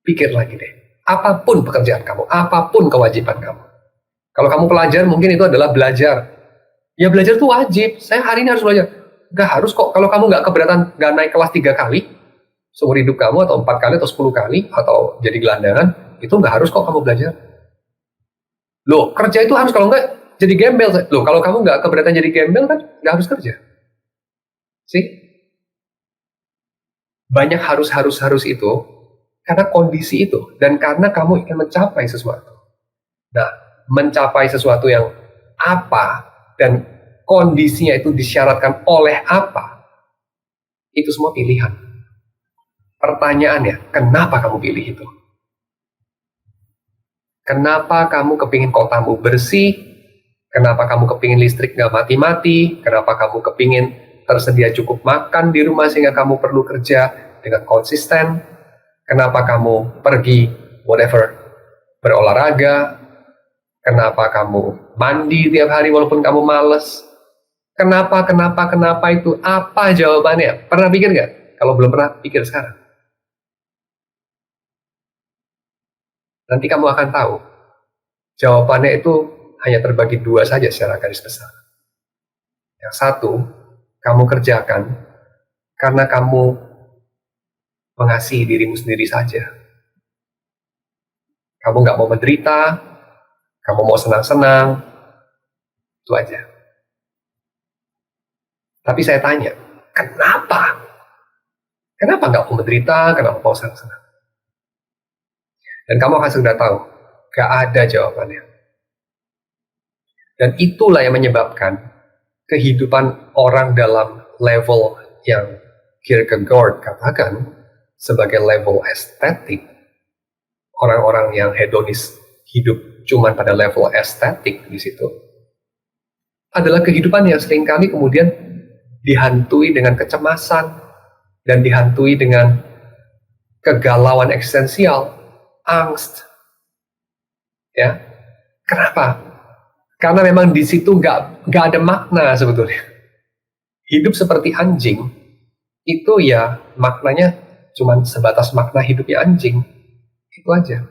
[SPEAKER 1] Pikir lagi deh. Apapun pekerjaan kamu, apapun kewajiban kamu. Kalau kamu pelajar, mungkin itu adalah belajar. Ya belajar itu wajib. Saya hari ini harus belajar. Nggak harus kok. Kalau kamu nggak keberatan, nggak naik kelas 3 kali, seumur hidup kamu, atau 4 kali, atau 10 kali, atau jadi gelandangan, itu nggak harus kok kamu belajar. Loh, kerja itu harus, kalau nggak jadi gembel. Loh, kalau kamu nggak keberatan jadi gembel kan nggak harus kerja. Sih? Banyak harus itu karena kondisi itu dan karena kamu ingin mencapai sesuatu. Nah, mencapai sesuatu yang apa dan kondisinya itu disyaratkan oleh apa, itu semua pilihan. Pertanyaannya, kenapa kamu pilih itu? Kenapa kamu kepingin kotamu bersih? Kenapa kamu kepingin listrik nggak mati-mati? Kenapa kamu kepingin tersedia cukup makan di rumah sehingga kamu perlu kerja dengan konsisten? Kenapa kamu pergi whatever berolahraga? Kenapa kamu mandi tiap hari walaupun kamu males? Kenapa itu? Apa jawabannya? Pernah pikir nggak? Kalau belum pernah, pikir sekarang. Nanti kamu akan tahu. Jawabannya itu hanya terbagi 2 saja secara garis besar. Yang satu, kamu kerjakan karena kamu mengasihi dirimu sendiri saja. Kamu nggak mau menderita, kamu mau senang-senang, itu aja. Tapi saya tanya, kenapa? Kenapa nggak mau menderita, kenapa mau senang-senang? Dan kamu akan segera tahu, nggak ada jawabannya. Dan itulah yang menyebabkan kehidupan orang dalam level yang Kierkegaard katakan sebagai level estetik. Orang-orang yang hedonis hidup cuma pada level estetik di situ adalah kehidupan yang seringkali kemudian dihantui dengan kecemasan dan dihantui dengan kegalauan eksistensial, angst. Ya, kenapa? Karena memang di situ nggak ada makna sebetulnya. Hidup seperti anjing itu ya maknanya cuma sebatas makna hidupnya anjing. Itu aja.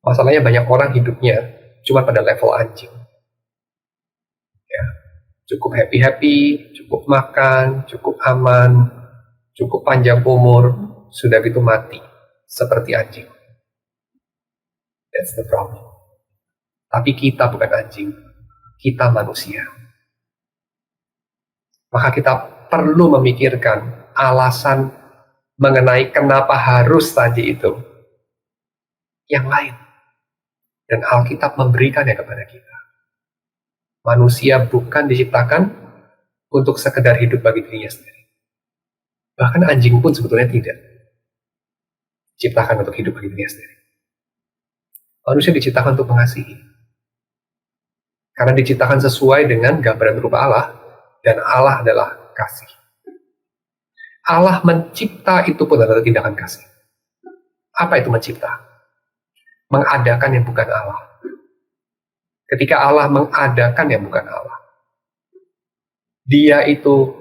[SPEAKER 1] Masalahnya banyak orang hidupnya cuma pada level anjing. Ya, cukup happy-happy, cukup makan, cukup aman, cukup panjang umur, sudah gitu mati seperti anjing. That's the problem. Tapi kita bukan anjing, kita manusia. Maka kita perlu memikirkan alasan mengenai kenapa harus tadi itu yang lain. Dan Alkitab memberikannya kepada kita. Manusia bukan diciptakan untuk sekedar hidup bagi dirinya sendiri. Bahkan anjing pun sebetulnya tidak diciptakan untuk hidup bagi dirinya sendiri. Manusia diciptakan untuk mengasihi. Karena diciptakan sesuai dengan gambaran rupa Allah, dan Allah adalah kasih. Allah mencipta itu pun adalah tindakan kasih. Apa itu mencipta? Mengadakan yang bukan Allah. Ketika Allah mengadakan yang bukan Allah, Dia itu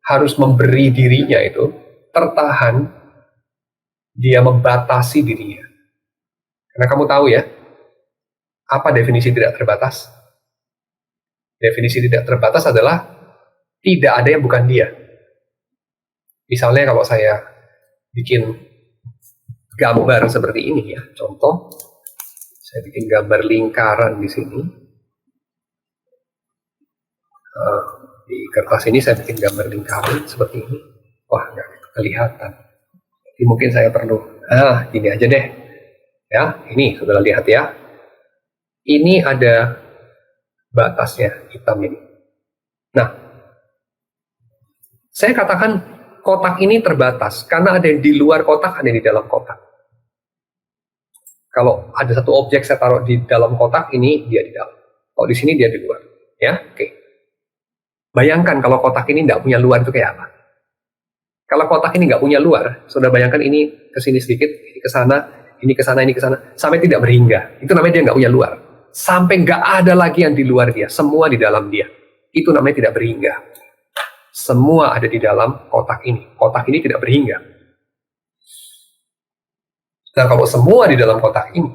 [SPEAKER 1] harus memberi dirinya itu tertahan, Dia membatasi dirinya. Karena kamu tahu ya, apa definisi tidak terbatas? Definisi tidak terbatas adalah tidak ada yang bukan Dia. Misalnya kalau saya bikin gambar seperti ini ya, contoh, saya bikin gambar lingkaran di sini. Di kertas ini saya bikin gambar lingkaran seperti ini. Wah, nggak kelihatan. Jadi mungkin saya perlu, gini aja deh. Ya, ini sudah lihat ya. Ini ada batasnya, hitam ini. Nah, saya katakan kotak ini terbatas karena ada yang di luar kotak, ada yang di dalam kotak. Kalau ada satu objek saya taruh di dalam kotak, ini dia di dalam. Kalau di sini dia di luar. Ya, oke. Bayangkan kalau kotak ini nggak punya luar itu kayak apa? Kalau kotak ini nggak punya luar, sudah bayangkan ini ke sini sedikit, ini ke sana, ini ke sana, ini ke sana, sampai tidak berhingga. Itu namanya dia nggak punya luar. Sampai nggak ada lagi yang di luar dia, semua di dalam dia. itu namanya tidak berhingga. Semua ada di dalam kotak ini. Kotak ini tidak berhingga. Nah, kalau semua di dalam kotak ini,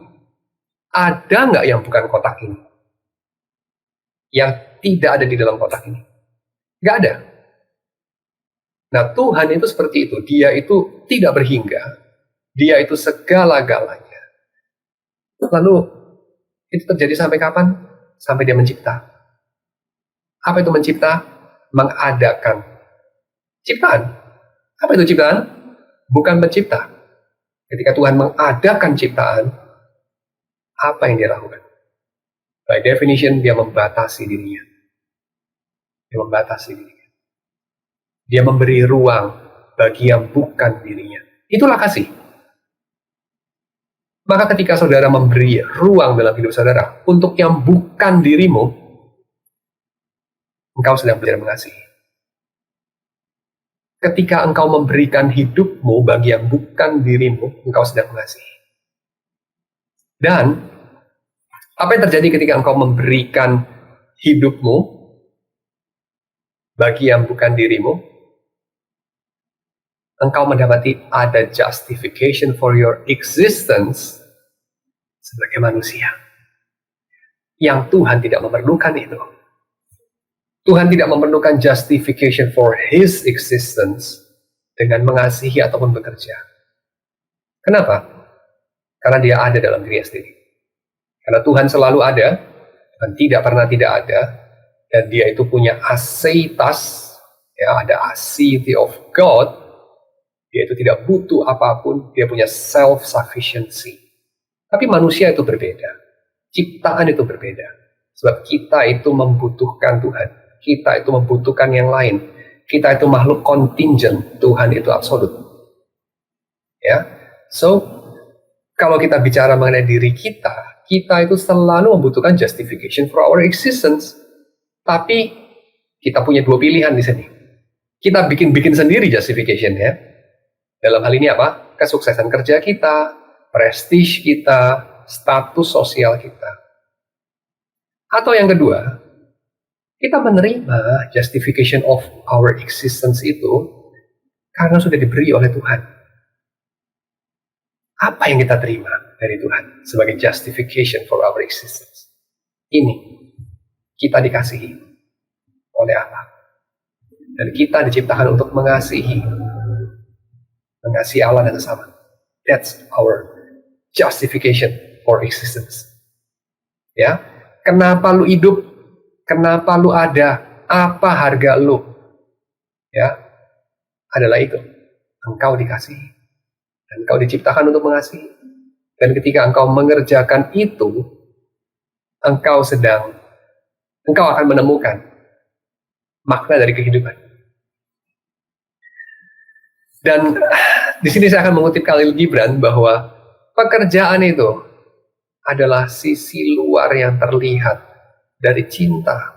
[SPEAKER 1] ada nggak yang bukan kotak ini? Yang tidak ada di dalam kotak ini? Nggak ada. Nah, Tuhan itu seperti itu. Dia itu tidak berhingga. Dia itu segala-galanya. Lalu, itu terjadi sampai kapan? Sampai dia mencipta. Apa itu mencipta? Mengadakan. Ciptaan. Apa itu ciptaan? Bukan pencipta. Ketika Tuhan mengadakan ciptaan, apa yang dia lakukan? By definition, dia membatasi dirinya. Dia membatasi dirinya. Dia memberi ruang bagi yang bukan dirinya. Itulah kasih. Maka ketika saudara memberi ruang dalam hidup saudara untuk yang bukan dirimu, engkau sedang belajar mengasihi. Ketika engkau memberikan hidupmu bagi yang bukan dirimu, engkau sedang mengasihi. Dan apa yang terjadi ketika engkau memberikan hidupmu bagi yang bukan dirimu? Engkau mendapati ada justification for your existence sebagai manusia. Yang Tuhan tidak memerlukan itu. Tuhan tidak memerlukan justification for His existence dengan mengasihi ataupun bekerja. Kenapa? Karena Dia ada dalam dirinya sendiri. Karena Tuhan selalu ada, dan tidak pernah tidak ada, dan Dia itu punya aseitas, ya, ada aseity of God. Dia itu tidak butuh apapun, dia punya self-sufficiency. Tapi manusia itu berbeda. Ciptaan itu berbeda. Sebab kita itu membutuhkan Tuhan. Kita itu membutuhkan yang lain. Kita itu makhluk contingent. Tuhan itu absolut. Ya, so, kalau kita bicara mengenai diri kita, kita itu selalu membutuhkan justification for our existence. Tapi, kita punya dua pilihan di sini. Kita bikin sendiri justification, ya. Dalam hal ini apa? Kesuksesan kerja kita, prestis kita, status sosial kita. Atau yang kedua, kita menerima justification of our existence itu karena sudah diberi oleh Tuhan. Apa yang kita terima dari Tuhan sebagai justification for our existence? Ini, kita dikasihi oleh Allah. Dan kita diciptakan untuk mengasihi Allah dan sesama. That's our justification for existence. Ya, kenapa lu hidup? Kenapa lu ada? Apa harga lu? Ya, adalah itu. Engkau dikasihi. Dan engkau diciptakan untuk mengasihi. Dan ketika engkau mengerjakan itu, engkau akan menemukan makna dari kehidupan. Dan di sini saya akan mengutip Khalil Gibran bahwa pekerjaan itu adalah sisi luar yang terlihat dari cinta.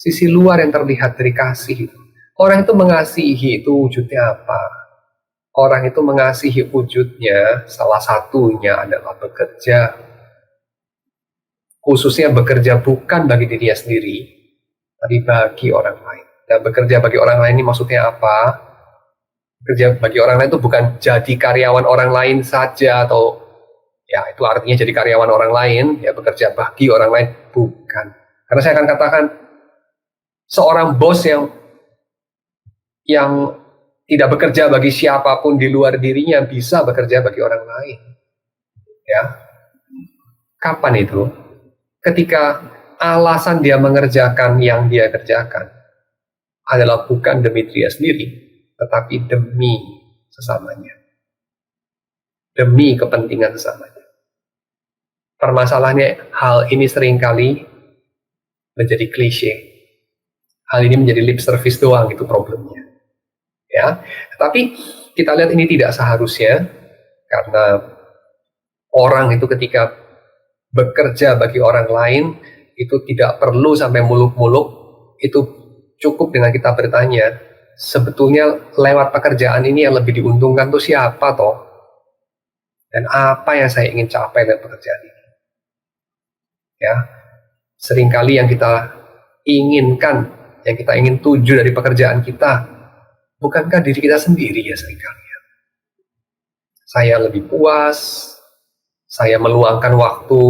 [SPEAKER 1] Sisi luar yang terlihat dari kasih. Orang itu mengasihi itu wujudnya apa? Orang itu mengasihi wujudnya, salah satunya adalah bekerja. Khususnya bekerja bukan bagi dirinya sendiri, tapi bagi orang lain. Dan bekerja bagi orang lain ini maksudnya apa? Kerja bagi orang lain itu bukan jadi karyawan orang lain saja, atau ya itu artinya jadi karyawan orang lain, ya bekerja bagi orang lain, bukan. Karena saya akan katakan seorang bos yang tidak bekerja bagi siapapun di luar dirinya bisa bekerja bagi orang lain. Ya. Kapan itu? Ketika alasan dia mengerjakan yang dia kerjakan adalah bukan demi dirinya sendiri, tetapi demi sesamanya. Demi kepentingan sesamanya. Permasalahannya, hal ini seringkali menjadi klise. Hal ini menjadi lip service doang, itu problemnya. Ya, tapi kita lihat ini tidak seharusnya, karena orang itu ketika bekerja bagi orang lain, itu tidak perlu sampai muluk-muluk, itu cukup dengan kita bertanya, sebetulnya lewat pekerjaan ini yang lebih diuntungkan tuh siapa toh? Dan apa yang saya ingin capai dari pekerjaan ini? Ya, seringkali yang kita inginkan, yang kita ingin tuju dari pekerjaan kita, bukankah diri kita sendiri ya seringkali? Saya lebih puas, saya meluangkan waktu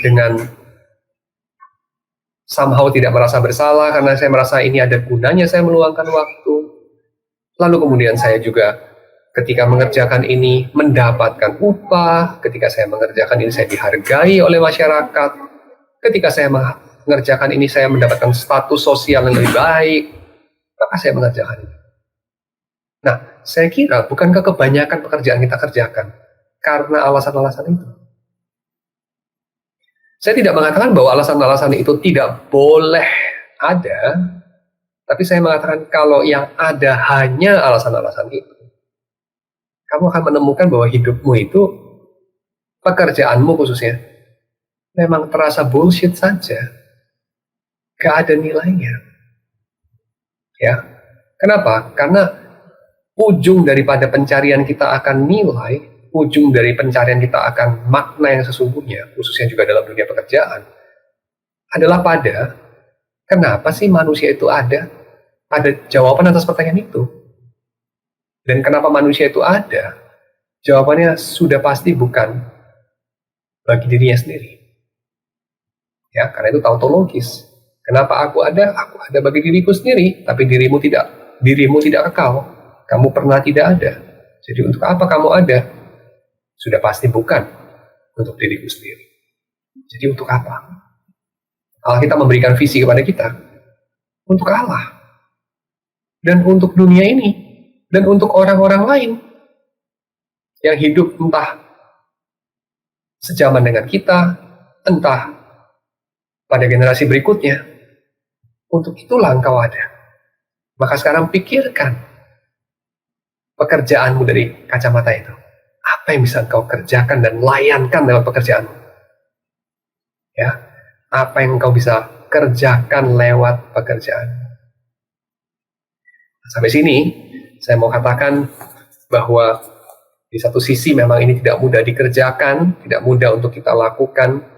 [SPEAKER 1] dengan somehow tidak merasa bersalah karena saya merasa ini ada gunanya saya meluangkan waktu. Lalu kemudian saya juga ketika mengerjakan ini mendapatkan upah, ketika saya mengerjakan ini saya dihargai oleh masyarakat, ketika saya mengerjakan ini saya mendapatkan status sosial yang lebih baik, maka saya mengerjakan ini. Nah, saya kira bukankah kebanyakan pekerjaan kita kerjakan karena alasan-alasan itu? Saya tidak mengatakan bahwa alasan-alasan itu tidak boleh ada, tapi saya mengatakan kalau yang ada hanya alasan-alasan itu, kamu akan menemukan bahwa hidupmu itu, pekerjaanmu khususnya, memang terasa bullshit saja. Gak ada nilainya. Ya, kenapa? Karena ujung daripada pencarian kita akan nilai, ujung dari pencarian kita akan makna yang sesungguhnya, khususnya juga dalam dunia pekerjaan, adalah pada kenapa sih manusia itu ada? Ada jawaban atas pertanyaan itu. Dan kenapa manusia itu ada? Jawabannya sudah pasti bukan bagi dirinya sendiri. Ya, karena itu tautologis. Kenapa aku ada? Aku ada bagi diriku sendiri, tapi dirimu tidak. Dirimu tidak kekal. Kamu pernah tidak ada. Jadi untuk apa kamu ada? Sudah pasti bukan untuk diriku sendiri. Jadi untuk apa? Allah kita memberikan visi kepada kita. Untuk Allah. Dan untuk dunia ini. Dan untuk orang-orang lain. Yang hidup entah sejaman dengan kita. Entah pada generasi berikutnya. Untuk itulah engkau ada. Maka sekarang pikirkan pekerjaanmu dari kacamata itu. Apa yang bisa engkau kerjakan dan layankan lewat pekerjaanmu? Ya, apa yang engkau bisa kerjakan lewat pekerjaan? Sampai sini, saya mau katakan bahwa di satu sisi memang ini tidak mudah dikerjakan, tidak mudah untuk kita lakukan,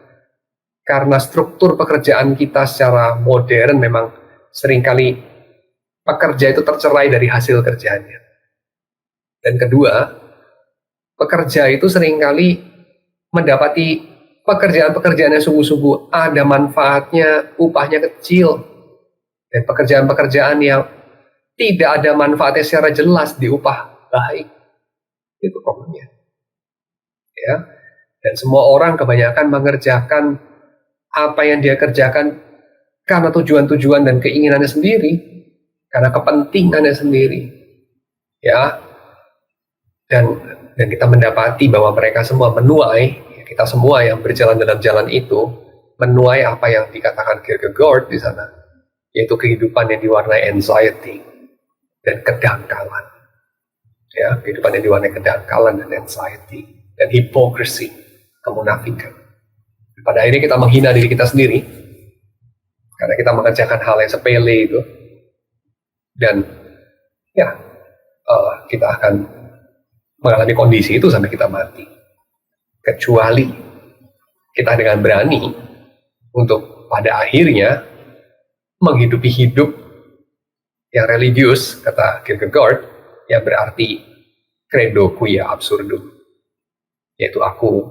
[SPEAKER 1] karena struktur pekerjaan kita secara modern memang seringkali pekerja itu tercerai dari hasil kerjaannya. Dan kedua, pekerja itu seringkali mendapati pekerjaan-pekerjaan yang sungguh-sungguh ada manfaatnya, upahnya kecil. Dan pekerjaan-pekerjaan yang tidak ada manfaatnya secara jelas diupah baik. Itu problemnya. Ya. Dan semua orang kebanyakan mengerjakan apa yang dia kerjakan karena tujuan-tujuan dan keinginannya sendiri, karena kepentingannya sendiri. Ya. Dan kita mendapati bahwa mereka semua menuai, kita semua yang berjalan dalam jalan itu, menuai apa yang dikatakan Kierkegaard di sana, yaitu kehidupan yang diwarnai anxiety dan kedangkalan. Ya, kehidupan yang diwarnai kedangkalan dan anxiety dan hypocrisy, kemunafikan. Pada akhirnya kita menghina diri kita sendiri karena kita mengerjakan hal yang sepele itu, dan ya kita akan mengalami kondisi itu sampai kita mati. Kecuali kita dengan berani untuk pada akhirnya menghidupi hidup yang religius, kata Kierkegaard, yang berarti credo quia absurdum, yaitu aku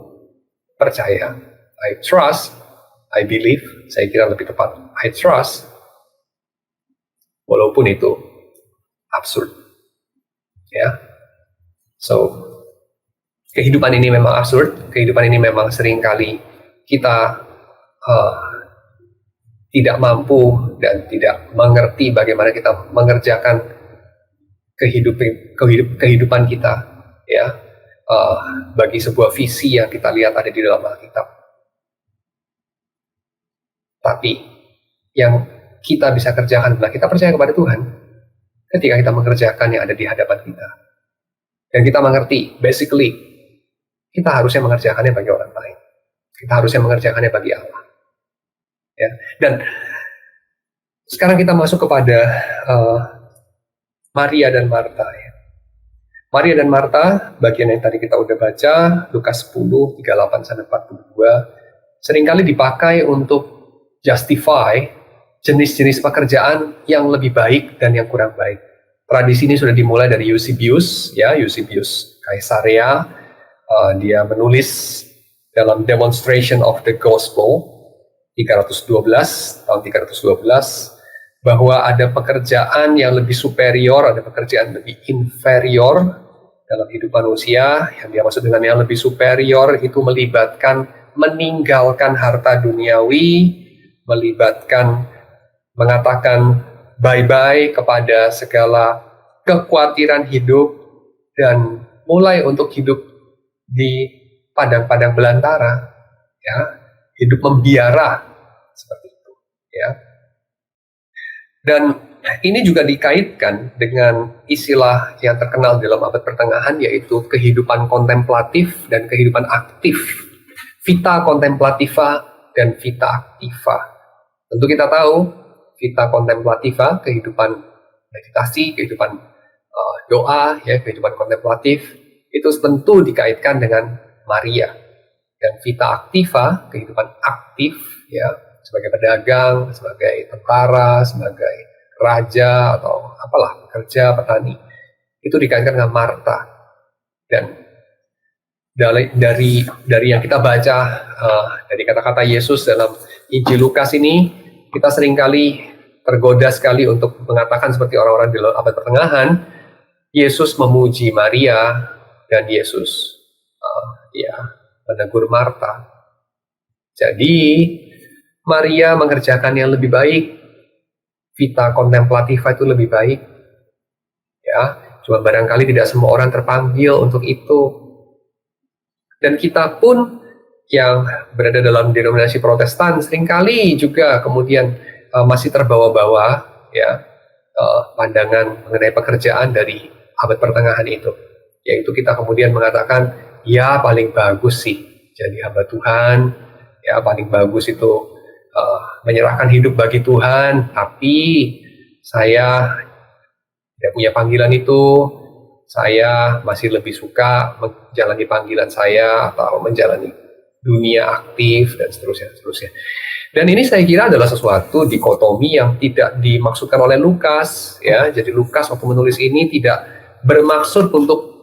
[SPEAKER 1] percaya, I trust, I believe, saya kira lebih tepat, I trust, walaupun itu absurd. Ya. So, kehidupan ini memang absurd, kehidupan ini memang seringkali kita tidak mampu dan tidak mengerti bagaimana kita mengerjakan kehidupan kita, ya, bagi sebuah visi yang kita lihat ada di dalam Alkitab. Tapi yang kita bisa kerjakan adalah kita percaya kepada Tuhan ketika kita mengerjakan yang ada di hadapan kita. Dan kita mengerti, basically, kita harusnya mengerjakannya bagi orang lain. Kita harusnya mengerjakannya bagi Allah. Ya. Dan sekarang kita masuk kepada Maria dan Marta. Ya. Maria dan Marta, bagian yang tadi kita udah baca, Lukas 10, 38-42, seringkali dipakai untuk justify jenis-jenis pekerjaan yang lebih baik dan yang kurang baik. Tradisi ini sudah dimulai dari Eusebius, ya, Eusebius Caesarea. Dia menulis dalam Demonstration of the Gospel 312, tahun 312, bahwa ada pekerjaan yang lebih superior, ada pekerjaan lebih inferior dalam hidup manusia. Yang dia maksud dengan yang lebih superior itu melibatkan meninggalkan harta duniawi, melibatkan mengatakan bye-bye kepada segala kekhawatiran hidup dan mulai untuk hidup di padang-padang belantara, ya, hidup membiara seperti itu, ya. Dan ini juga dikaitkan dengan istilah yang terkenal dalam abad pertengahan, yaitu kehidupan kontemplatif dan kehidupan aktif, vita contemplativa dan vita activa. Tentu kita tahu vita contemplativa, kehidupan meditasi, kehidupan doa, ya, kehidupan kontemplatif itu tentu dikaitkan dengan Maria. Dan vita activa, kehidupan aktif, ya, sebagai pedagang, sebagai tentara, sebagai raja atau apalah, pekerja, petani, itu dikaitkan dengan Marta. Dan dari yang kita baca dari kata-kata Yesus dalam Injil Lukas ini, kita seringkali tergoda sekali untuk mengatakan seperti orang-orang di abad pertengahan, Yesus memuji Maria dan Yesus menegur Marta. Jadi Maria mengerjakan yang lebih baik, vita contemplativa itu lebih baik, ya. Cuma barangkali tidak semua orang terpanggil untuk itu. Dan kita pun yang berada dalam denominasi Protestan seringkali juga kemudian masih terbawa-bawa, ya, pandangan mengenai pekerjaan dari abad pertengahan itu, yaitu kita kemudian mengatakan, ya paling bagus sih jadi hamba Tuhan, ya paling bagus itu menyerahkan hidup bagi Tuhan, tapi saya tidak punya panggilan itu, saya masih lebih suka menjalani panggilan saya atau menjalani dunia aktif dan seterusnya. Dan ini saya kira adalah sesuatu dikotomi yang tidak dimaksudkan oleh Lukas, ya. Jadi Lukas waktu menulis ini tidak bermaksud untuk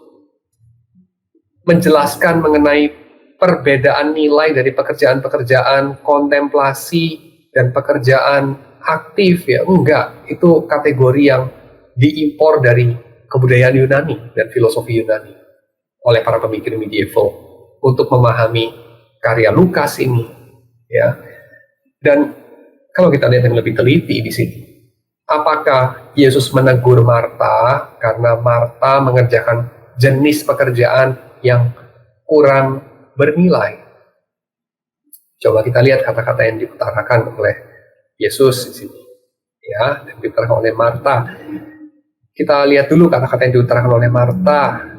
[SPEAKER 1] menjelaskan mengenai perbedaan nilai dari pekerjaan-pekerjaan kontemplasi dan pekerjaan aktif, ya. Enggak, itu kategori yang diimpor dari kebudayaan Yunani dan filosofi Yunani oleh para pemikir medieval untuk memahami karya Lukas ini, ya. Dan kalau kita lihat yang lebih teliti di sini, apakah Yesus menegur Marta karena Marta mengerjakan jenis pekerjaan yang kurang bernilai? Coba kita lihat kata-kata yang diutarakan oleh Yesus di sini, ya, dan diutarakan oleh Marta. Kita lihat dulu kata-kata yang diutarakan oleh Marta.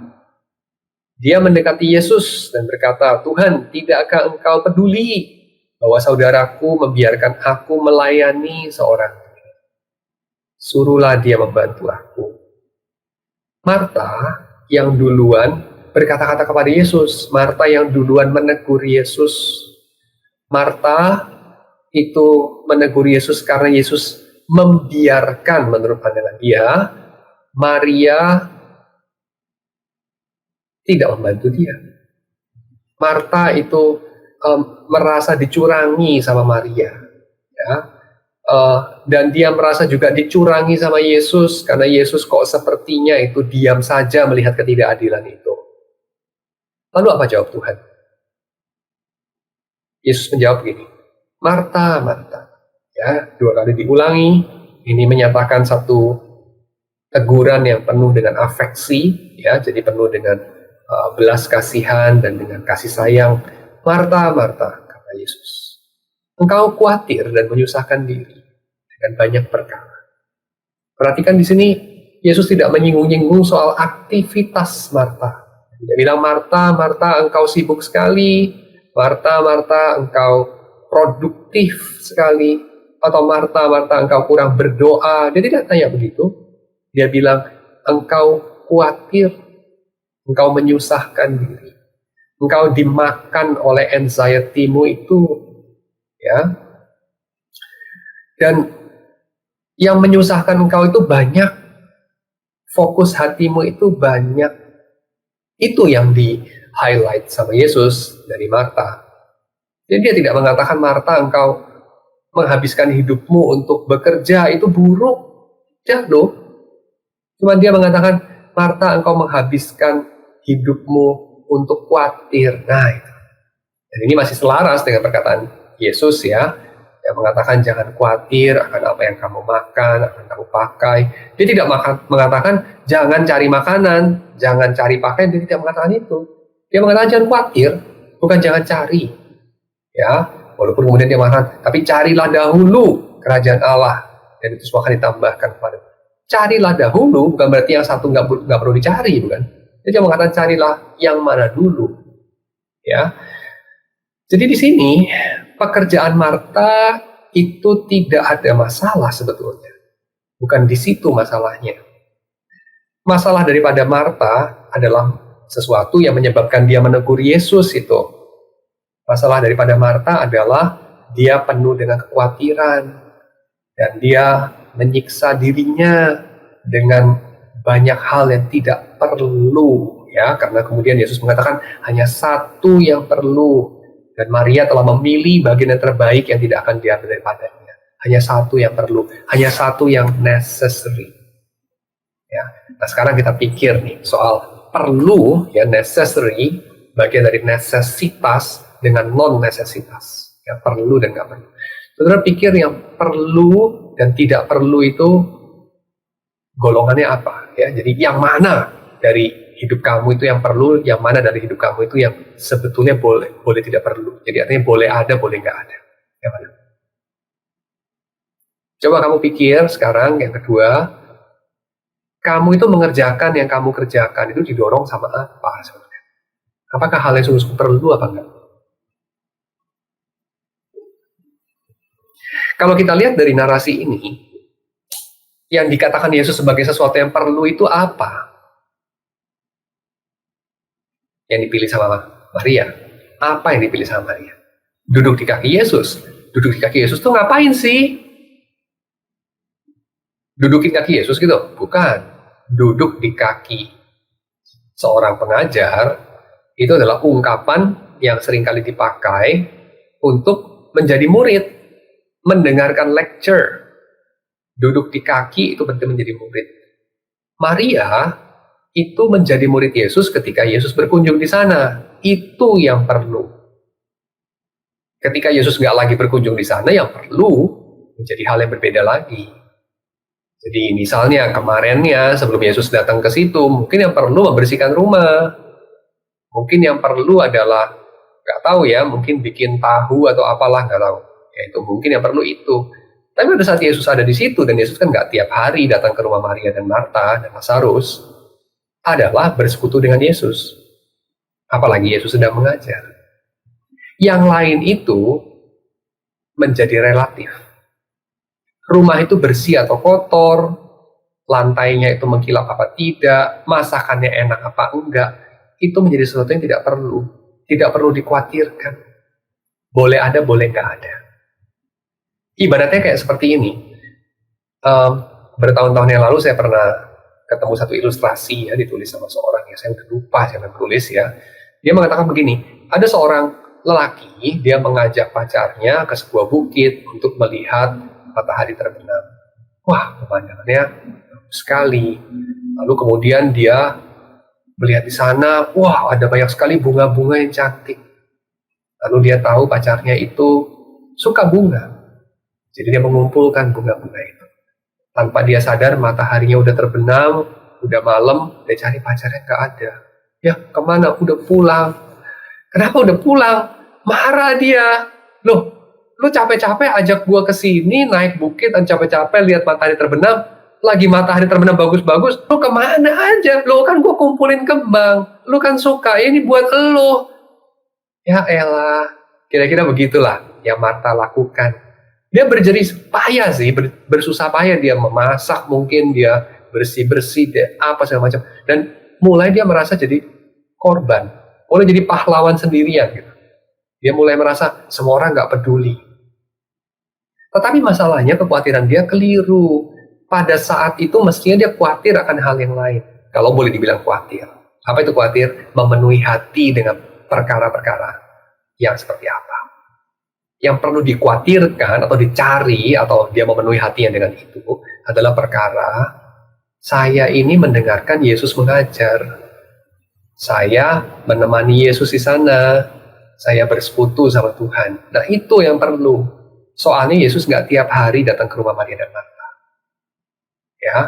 [SPEAKER 1] Dia mendekati Yesus dan berkata, "Tuhan, tidakkah engkau peduli bahwa saudaraku membiarkan aku melayani seorang diri? Suruhlah dia membantu aku." Marta yang duluan berkata-kata kepada Yesus, Marta yang duluan menegur Yesus. Marta itu menegur Yesus karena Yesus membiarkan, menurut pandangan dia, Maria tidak membantu dia. Marta itu merasa dicurangi sama Maria, ya. Dan dia merasa juga dicurangi sama Yesus karena Yesus kok sepertinya itu diam saja melihat ketidakadilan itu. Lalu apa jawab Tuhan? Yesus menjawab begini, Marta, Marta, ya, 2 kali diulangi. Ini menyatakan satu teguran yang penuh dengan afeksi, ya, jadi penuh dengan belas kasihan dan dengan kasih sayang. Marta, Marta, kata Yesus, engkau khawatir dan menyusahkan diri dengan banyak perkara. Perhatikan di sini, Yesus tidak menyinggung-nyinggung soal aktivitas Marta. Dia bilang, Marta, Marta, engkau sibuk sekali. Marta, Marta, engkau produktif sekali. Atau Marta, Marta, engkau kurang berdoa. Dia tidak tanya begitu. Dia bilang, engkau khawatir, engkau menyusahkan diri, engkau dimakan oleh anxiety-mu itu, ya. Dan Yang menyusahkan engkau itu banyak, fokus hatimu itu banyak. Itu yang di-highlight sama Yesus dari Marta. Jadi dia tidak mengatakan, Marta, engkau menghabiskan hidupmu untuk bekerja, itu buruk. Ya loh. Cuma dia mengatakan, Marta, engkau menghabiskan hidupmu untuk khawatir. Nah, itu. Dan ini masih selaras dengan perkataan Yesus ya, yang mengatakan jangan khawatir akan apa yang kamu makan, akan kamu pakai. Dia tidak mengatakan jangan cari makanan, jangan cari pakaian. Dia tidak mengatakan itu. Dia mengatakan jangan khawatir, bukan jangan cari. Ya, walaupun kemudian dia mengatakan, tapi carilah dahulu kerajaan Allah, dan itu semua akan ditambahkan kepada. Carilah dahulu bukan berarti yang satu nggak perlu dicari, bukan? Dia cuma mengatakan carilah yang mana dulu. Ya. Jadi di sini pekerjaan Marta itu tidak ada masalah sebetulnya. Bukan di situ masalahnya. Masalah daripada Marta adalah sesuatu yang menyebabkan dia menegur Yesus itu. Masalah daripada Marta adalah dia penuh dengan kekhawatiran dan dia menyiksa dirinya dengan banyak hal yang tidak perlu, ya, karena kemudian Yesus mengatakan hanya satu yang perlu. Dan Maria telah memilih bagian yang terbaik yang tidak akan diambil daripadanya. Hanya satu yang perlu, hanya satu yang necessary. Ya. Nah sekarang kita pikir nih soal perlu, ya, necessary, bagian dari necesitas dengan non-necesitas. Ya, perlu dan nggak perlu. Saudara pikir yang perlu dan tidak perlu itu golongannya apa? Ya, jadi yang mana dari hidup kamu itu yang perlu, yang mana dari hidup kamu itu yang sebetulnya boleh tidak perlu. Jadi artinya boleh ada, boleh nggak ada. Yang mana? Coba kamu pikir sekarang yang kedua, kamu itu mengerjakan yang kamu kerjakan itu didorong sama apa sebenarnya? Apakah hal yang sungguh perlu apa enggak? Kalau kita lihat dari narasi ini, yang dikatakan Yesus sebagai sesuatu yang perlu itu apa? Yang dipilih sama Maria. Apa yang dipilih sama Maria? Duduk di kaki Yesus. Duduk di kaki Yesus tuh ngapain sih? Dudukin kaki Yesus gitu? Bukan. Duduk di kaki seorang pengajar itu adalah ungkapan yang seringkali dipakai untuk menjadi murid, mendengarkan lecture. Duduk di kaki itu berarti menjadi murid. Maria itu menjadi murid Yesus ketika Yesus berkunjung di sana. Itu yang perlu. Ketika Yesus nggak lagi berkunjung di sana, yang perlu menjadi hal yang berbeda lagi. Jadi misalnya kemarinnya sebelum Yesus datang ke situ, mungkin yang perlu membersihkan rumah. Mungkin yang perlu adalah, nggak tahu ya, mungkin bikin tahu atau apalah, nggak tahu. Ya itu mungkin yang perlu itu. Tapi pada saat Yesus ada di situ, dan Yesus kan nggak tiap hari datang ke rumah Maria dan Marta dan Lazarus, adalah bersekutu dengan Yesus. Apalagi Yesus sedang mengajar. Yang lain itu menjadi relatif. Rumah itu bersih atau kotor, lantainya itu mengkilap apa tidak, masakannya enak apa enggak, itu menjadi sesuatu yang tidak perlu dikhawatirkan. Boleh ada, boleh nggak ada. Ibaratnya kayak seperti ini. Bertahun-tahun yang lalu saya pernah ketemu satu ilustrasi ya, ditulis sama seorang yang saya udah lupa siapa yang tulis ya. Dia mengatakan begini, ada seorang lelaki, dia mengajak pacarnya ke sebuah bukit untuk melihat matahari terbenam. Wah, pemandangannya bagus sekali. Lalu kemudian dia melihat di sana, wah ada banyak sekali bunga-bunga yang cantik. Lalu dia tahu pacarnya itu suka bunga. Jadi dia mengumpulkan bunga-bunga itu. Tanpa dia sadar mataharinya udah terbenam, udah malam, dia cari pacarnya nggak ada. Ya kemana? Udah pulang. Kenapa udah pulang? Marah dia. Loh, lu capek-capek ajak gua ke sini naik bukit dan capek-capek lihat matahari terbenam. Lagi matahari terbenam bagus-bagus, lu kemana aja? Lu kan gua kumpulin kembang. Lu kan suka, ini buat lu. Ya elah, kira-kira begitulah yang Marta lakukan. Dia berjerih payah sih, bersusah payah, dia memasak mungkin, dia bersih-bersih, dia apa segala macam. Dan mulai dia merasa jadi korban, mulai jadi pahlawan sendirian gitu. Dia mulai merasa semua orang nggak peduli. Tetapi masalahnya kekhawatiran dia keliru. Pada saat itu mestinya dia khawatir akan hal yang lain. Kalau boleh dibilang khawatir. Apa itu khawatir? Memenuhi hati dengan perkara-perkara yang seperti apa. Yang perlu dikhawatirkan atau dicari atau dia memenuhi hatinya dengan itu adalah perkara saya ini mendengarkan Yesus mengajar. Saya menemani Yesus di sana. Saya bersekutu sama Tuhan. Nah itu yang perlu. Soalnya Yesus nggak tiap hari datang ke rumah Maria dan Marta. Ya,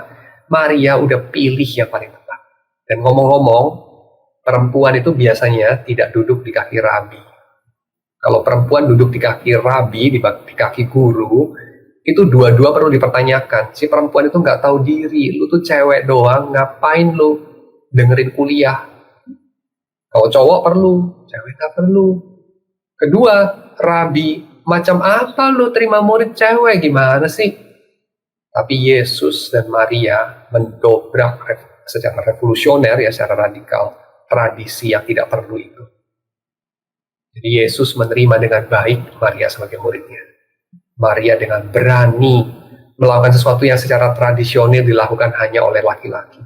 [SPEAKER 1] Maria udah pilih yang paling tepat. Dan ngomong-ngomong, perempuan itu biasanya tidak duduk di kaki rabi. Kalau perempuan duduk di kaki rabi, di kaki guru, itu dua-dua perlu dipertanyakan. Si perempuan itu nggak tahu diri. Lu tuh cewek doang, ngapain lu dengerin kuliah? Kalau cowok perlu, cewek nggak perlu. Kedua, rabi, macam apa lu terima murid cewek? Gimana sih? Tapi Yesus dan Maria mendobrak secara revolusioner, ya secara radikal, tradisi yang tidak perlu itu. Jadi Yesus menerima dengan baik Maria sebagai muridnya. Maria dengan berani melakukan sesuatu yang secara tradisional dilakukan hanya oleh laki-laki.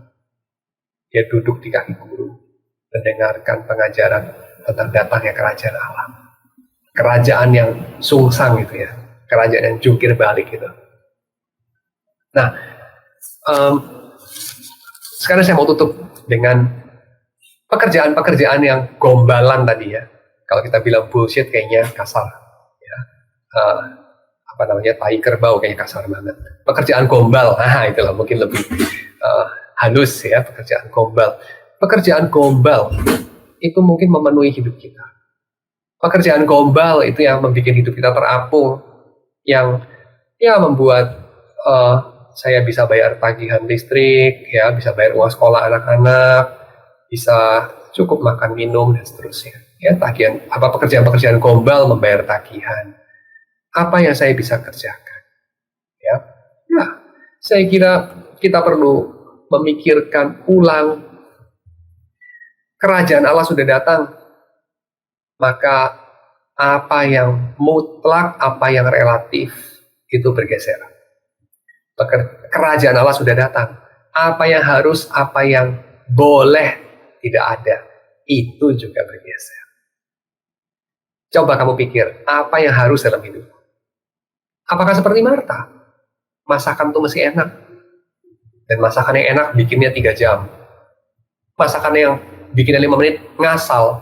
[SPEAKER 1] Dia duduk di kaki guru, mendengarkan pengajaran tentang datangnya kerajaan Allah. Kerajaan yang sungsang gitu ya, kerajaan yang jungkir balik gitu. Nah, sekarang saya mau tutup dengan pekerjaan-pekerjaan yang gombalan tadi ya. Kalau kita bilang bullshit kayaknya kasar. Ya. Apa namanya, tai kerbau kayaknya kasar banget. Pekerjaan gombal, itulah mungkin lebih halus ya, pekerjaan gombal. Pekerjaan gombal itu mungkin memenuhi hidup kita. Pekerjaan gombal itu yang membuat hidup kita terapung, yang ya membuat saya bisa bayar tagihan listrik, ya bisa bayar uang sekolah anak-anak, bisa cukup makan minum dan seterusnya. Ya tagihan, apa pekerjaan-pekerjaan gombal membayar tagihan. Apa yang saya bisa kerjakan? Ya, saya kira kita perlu memikirkan ulang. Kerajaan Allah sudah datang, maka apa yang mutlak, apa yang relatif itu bergeser. Kerajaan Allah sudah datang. Apa yang harus, apa yang boleh tidak ada, itu juga bergeser. Coba kamu pikir, apa yang harus dalam hidup? Apakah seperti Marta? Masakan itu masih enak. Dan masakan yang enak bikinnya 3 jam. Masakan yang bikinnya 5 menit, ngasal.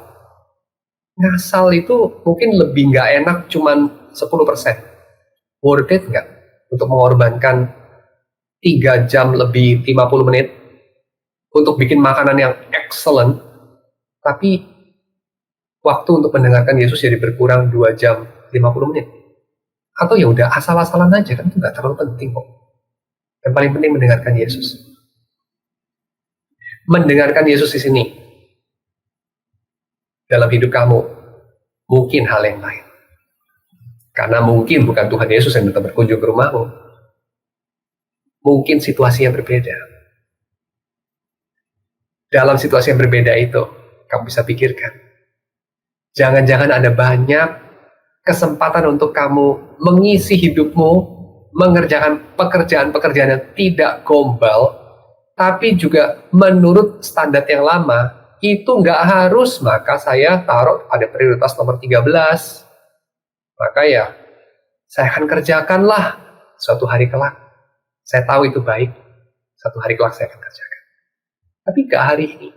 [SPEAKER 1] Ngasal itu mungkin lebih nggak enak cuman 10%. Worth it nggak? Untuk mengorbankan 3 jam lebih 50 menit untuk bikin makanan yang excellent, tapi waktu untuk mendengarkan Yesus jadi berkurang 2 jam 50 menit. Atau ya udah asal-asalan aja, kan itu nggak terlalu penting kok. Yang paling penting mendengarkan Yesus. Mendengarkan Yesus di sini dalam hidup kamu mungkin hal yang lain. Karena mungkin bukan Tuhan Yesus yang datang berkunjung ke rumahmu. Mungkin situasi yang berbeda. Dalam situasi yang berbeda itu, kamu bisa pikirkan. Jangan-jangan ada banyak kesempatan untuk kamu mengisi hidupmu, mengerjakan pekerjaan-pekerjaan yang tidak gombal, tapi juga menurut standar yang lama, itu nggak harus, maka saya taruh pada prioritas nomor 13. Maka ya, saya akan kerjakanlah suatu hari kelak. Saya tahu itu baik, satu hari kelak saya akan kerjakan. Tapi gak hari ini.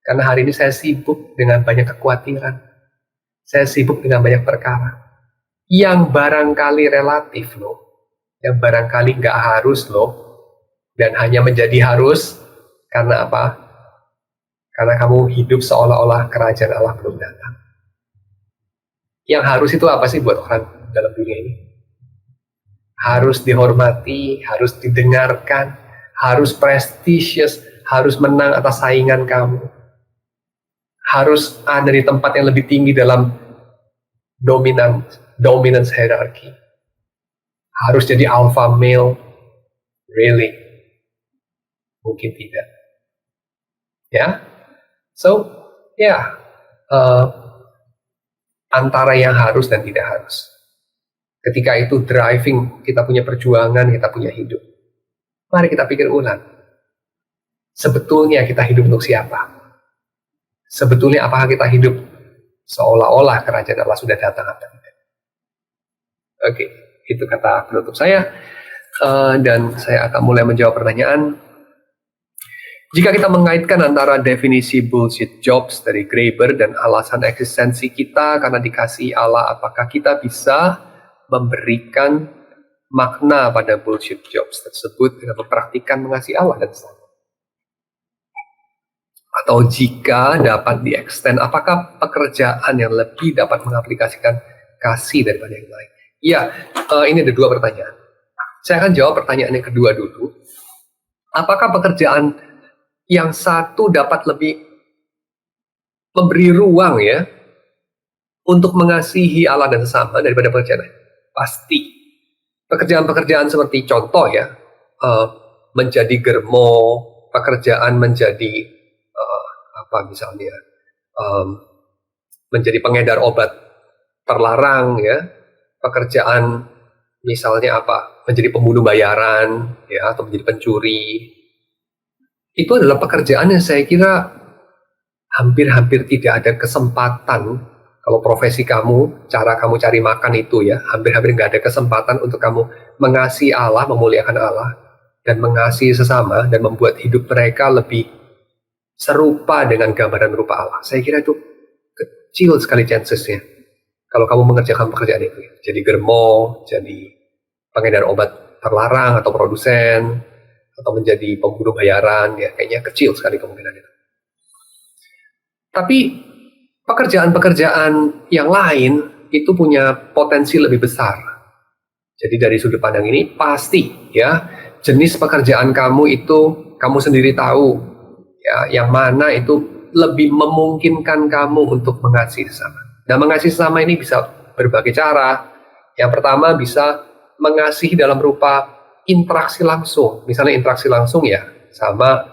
[SPEAKER 1] Karena hari ini saya sibuk dengan banyak kekhawatiran. Saya sibuk dengan banyak perkara. Yang barangkali relatif loh. Yang barangkali gak harus loh. Dan hanya menjadi harus. Karena apa? Karena kamu hidup seolah-olah kerajaan Allah belum datang. Yang harus itu apa sih buat orang dalam dunia ini? Harus dihormati, harus didengarkan, harus prestisius, harus menang atas saingan kamu. Harus ada di tempat yang lebih tinggi dalam dominance hierarchy. Harus jadi alpha male. Really? Mungkin tidak. Ya? So, ya. Antara yang harus dan tidak harus. Ketika itu driving, kita punya perjuangan, kita punya hidup. Mari kita pikir ulang. Sebetulnya kita hidup untuk siapa? Sebetulnya apakah kita hidup seolah-olah kerajaan Allah sudah datang atau tidak? Oke, itu kata penutup saya. Dan saya akan mulai menjawab pertanyaan. Jika kita mengaitkan antara definisi bullshit jobs dari Graeber dan alasan eksistensi kita karena dikasihi Allah, apakah kita bisa memberikan makna pada bullshit jobs tersebut dengan mempraktikkan mengasihi Allah dan sesama? Atau jika dapat di-extend, apakah pekerjaan yang lebih dapat mengaplikasikan kasih daripada yang lain? Ya, ini ada dua pertanyaan. Saya akan jawab pertanyaan yang kedua dulu. Apakah pekerjaan yang satu dapat lebih memberi ruang ya untuk mengasihi Allah dan sesama daripada pekerjaan lain? Pasti. Pekerjaan-pekerjaan seperti contoh ya, menjadi germo, pekerjaan menjadi misalnya menjadi pengedar obat terlarang ya, pekerjaan misalnya menjadi pembunuh bayaran ya, atau menjadi pencuri. Itu adalah pekerjaan yang saya kira hampir-hampir tidak ada kesempatan. Kalau profesi kamu, cara kamu cari makan itu ya, hampir-hampir nggak ada kesempatan untuk kamu mengasihi Allah, memuliakan Allah, dan mengasihi sesama, dan membuat hidup mereka lebih serupa dengan gambaran rupa Allah. Saya kira itu kecil sekali chancesnya kalau kamu mengerjakan pekerjaan itu. Jadi germo, jadi pengedar obat terlarang atau produsen, atau menjadi pembunuh bayaran, ya kayaknya kecil sekali kemungkinan itu. Tapi pekerjaan-pekerjaan yang lain itu punya potensi lebih besar. Jadi dari sudut pandang ini pasti ya, jenis pekerjaan kamu itu kamu sendiri tahu ya, yang mana itu lebih memungkinkan kamu untuk mengasihi sesama. Nah, mengasihi sesama ini bisa berbagai cara. Yang pertama bisa mengasihi dalam rupa interaksi langsung. Misalnya interaksi langsung ya, sama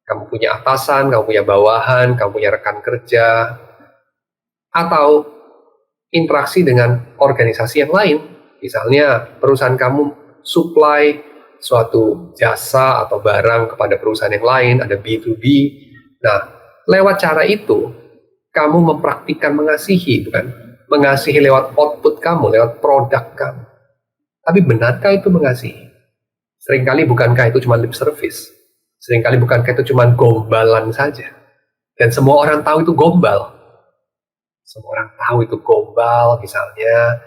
[SPEAKER 1] kamu punya atasan, kamu punya bawahan, kamu punya rekan kerja, atau interaksi dengan organisasi yang lain. Misalnya perusahaan kamu supply suatu jasa atau barang kepada perusahaan yang lain, ada B2B. Nah, lewat cara itu, kamu mempraktikkan mengasihi, bukan? Mengasihi lewat output kamu, lewat produk kamu. Tapi benarkah itu mengasihi? Seringkali bukankah itu cuma lip service? Seringkali bukankah itu cuma gombalan saja? Dan semua orang tahu itu gombal. Semua orang tahu itu gombal, misalnya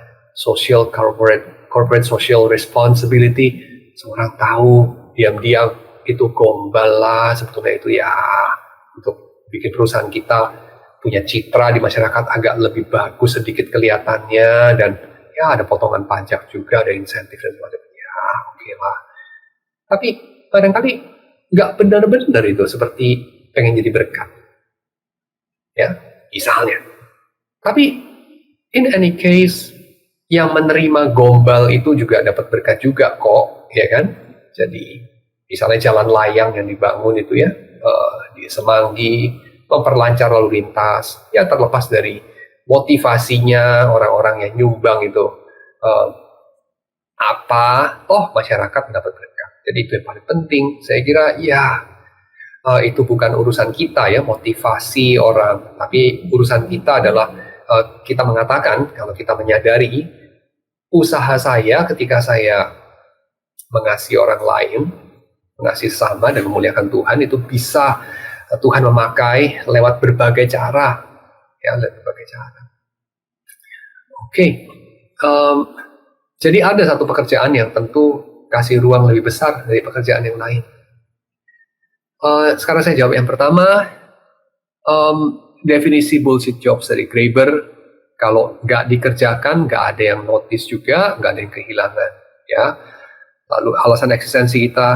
[SPEAKER 1] corporate social responsibility. Semua orang tahu diam-diam itu gombal lah, sebetulnya itu ya untuk bikin perusahaan kita punya citra di masyarakat agak lebih bagus sedikit kelihatannya, dan ya ada potongan pajak juga, ada insentif dan sebagainya, ya oke lah. Tapi kadang-kali nggak benar-benar itu seperti pengen jadi berkat ya misalnya. Tapi in any case, yang menerima gombal itu juga dapat berkat juga kok, ya kan? Jadi misalnya jalan layang yang dibangun itu ya, di Semanggi, memperlancar lalu lintas, ya terlepas dari motivasinya orang-orang yang nyumbang itu masyarakat dapat berkat. Jadi itu yang paling penting. Saya kira ya itu bukan urusan kita ya, motivasi orang, tapi urusan kita adalah kita mengatakan, kalau kita menyadari usaha saya ketika saya mengasihi orang lain, mengasihi sesama dan memuliakan Tuhan, itu bisa Tuhan memakai lewat berbagai cara ya, lewat berbagai cara. Oke. Jadi ada satu pekerjaan yang tentu kasih ruang lebih besar dari pekerjaan yang lain. Sekarang saya jawab yang pertama. Definisi bullshit jobs dari Graeber, kalau nggak dikerjakan, nggak ada yang notice juga, nggak ada yang kehilangan. Ya. Lalu alasan eksistensi kita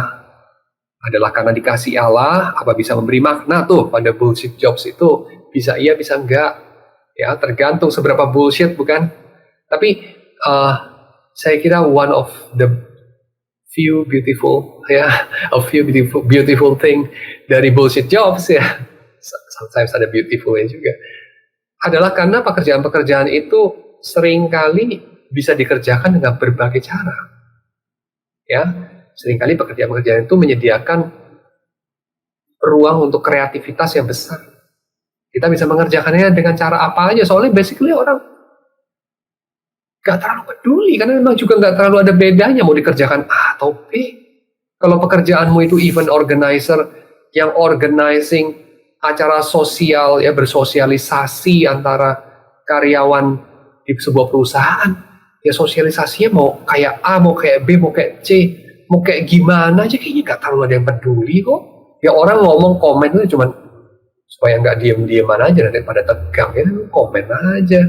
[SPEAKER 1] adalah karena dikasih Allah. Apa bisa memberi makna tuh pada bullshit jobs itu? Bisa iya, bisa enggak. Ya, tergantung seberapa bullshit, bukan? Tapi saya kira one of the few beautiful thing dari bullshit jobs ya, sometimes ada beautifulnya juga, adalah karena pekerjaan-pekerjaan itu seringkali bisa dikerjakan dengan berbagai cara. Ya, seringkali pekerjaan-pekerjaan itu menyediakan ruang untuk kreativitas yang besar. Kita bisa mengerjakannya dengan cara apa aja, soalnya basically orang gak terlalu peduli, karena memang juga gak terlalu ada bedanya mau dikerjakan A atau B. Kalau pekerjaanmu itu event organizer, yang organizing acara sosial, ya bersosialisasi antara karyawan di sebuah perusahaan, ya sosialisasinya mau kayak A, mau kayak B, mau kayak C, mau kayak gimana aja, kayaknya gak terlalu ada yang peduli kok. Ya orang ngomong komen itu cuman supaya nggak diem-dieman aja daripada tegang, ya komen aja.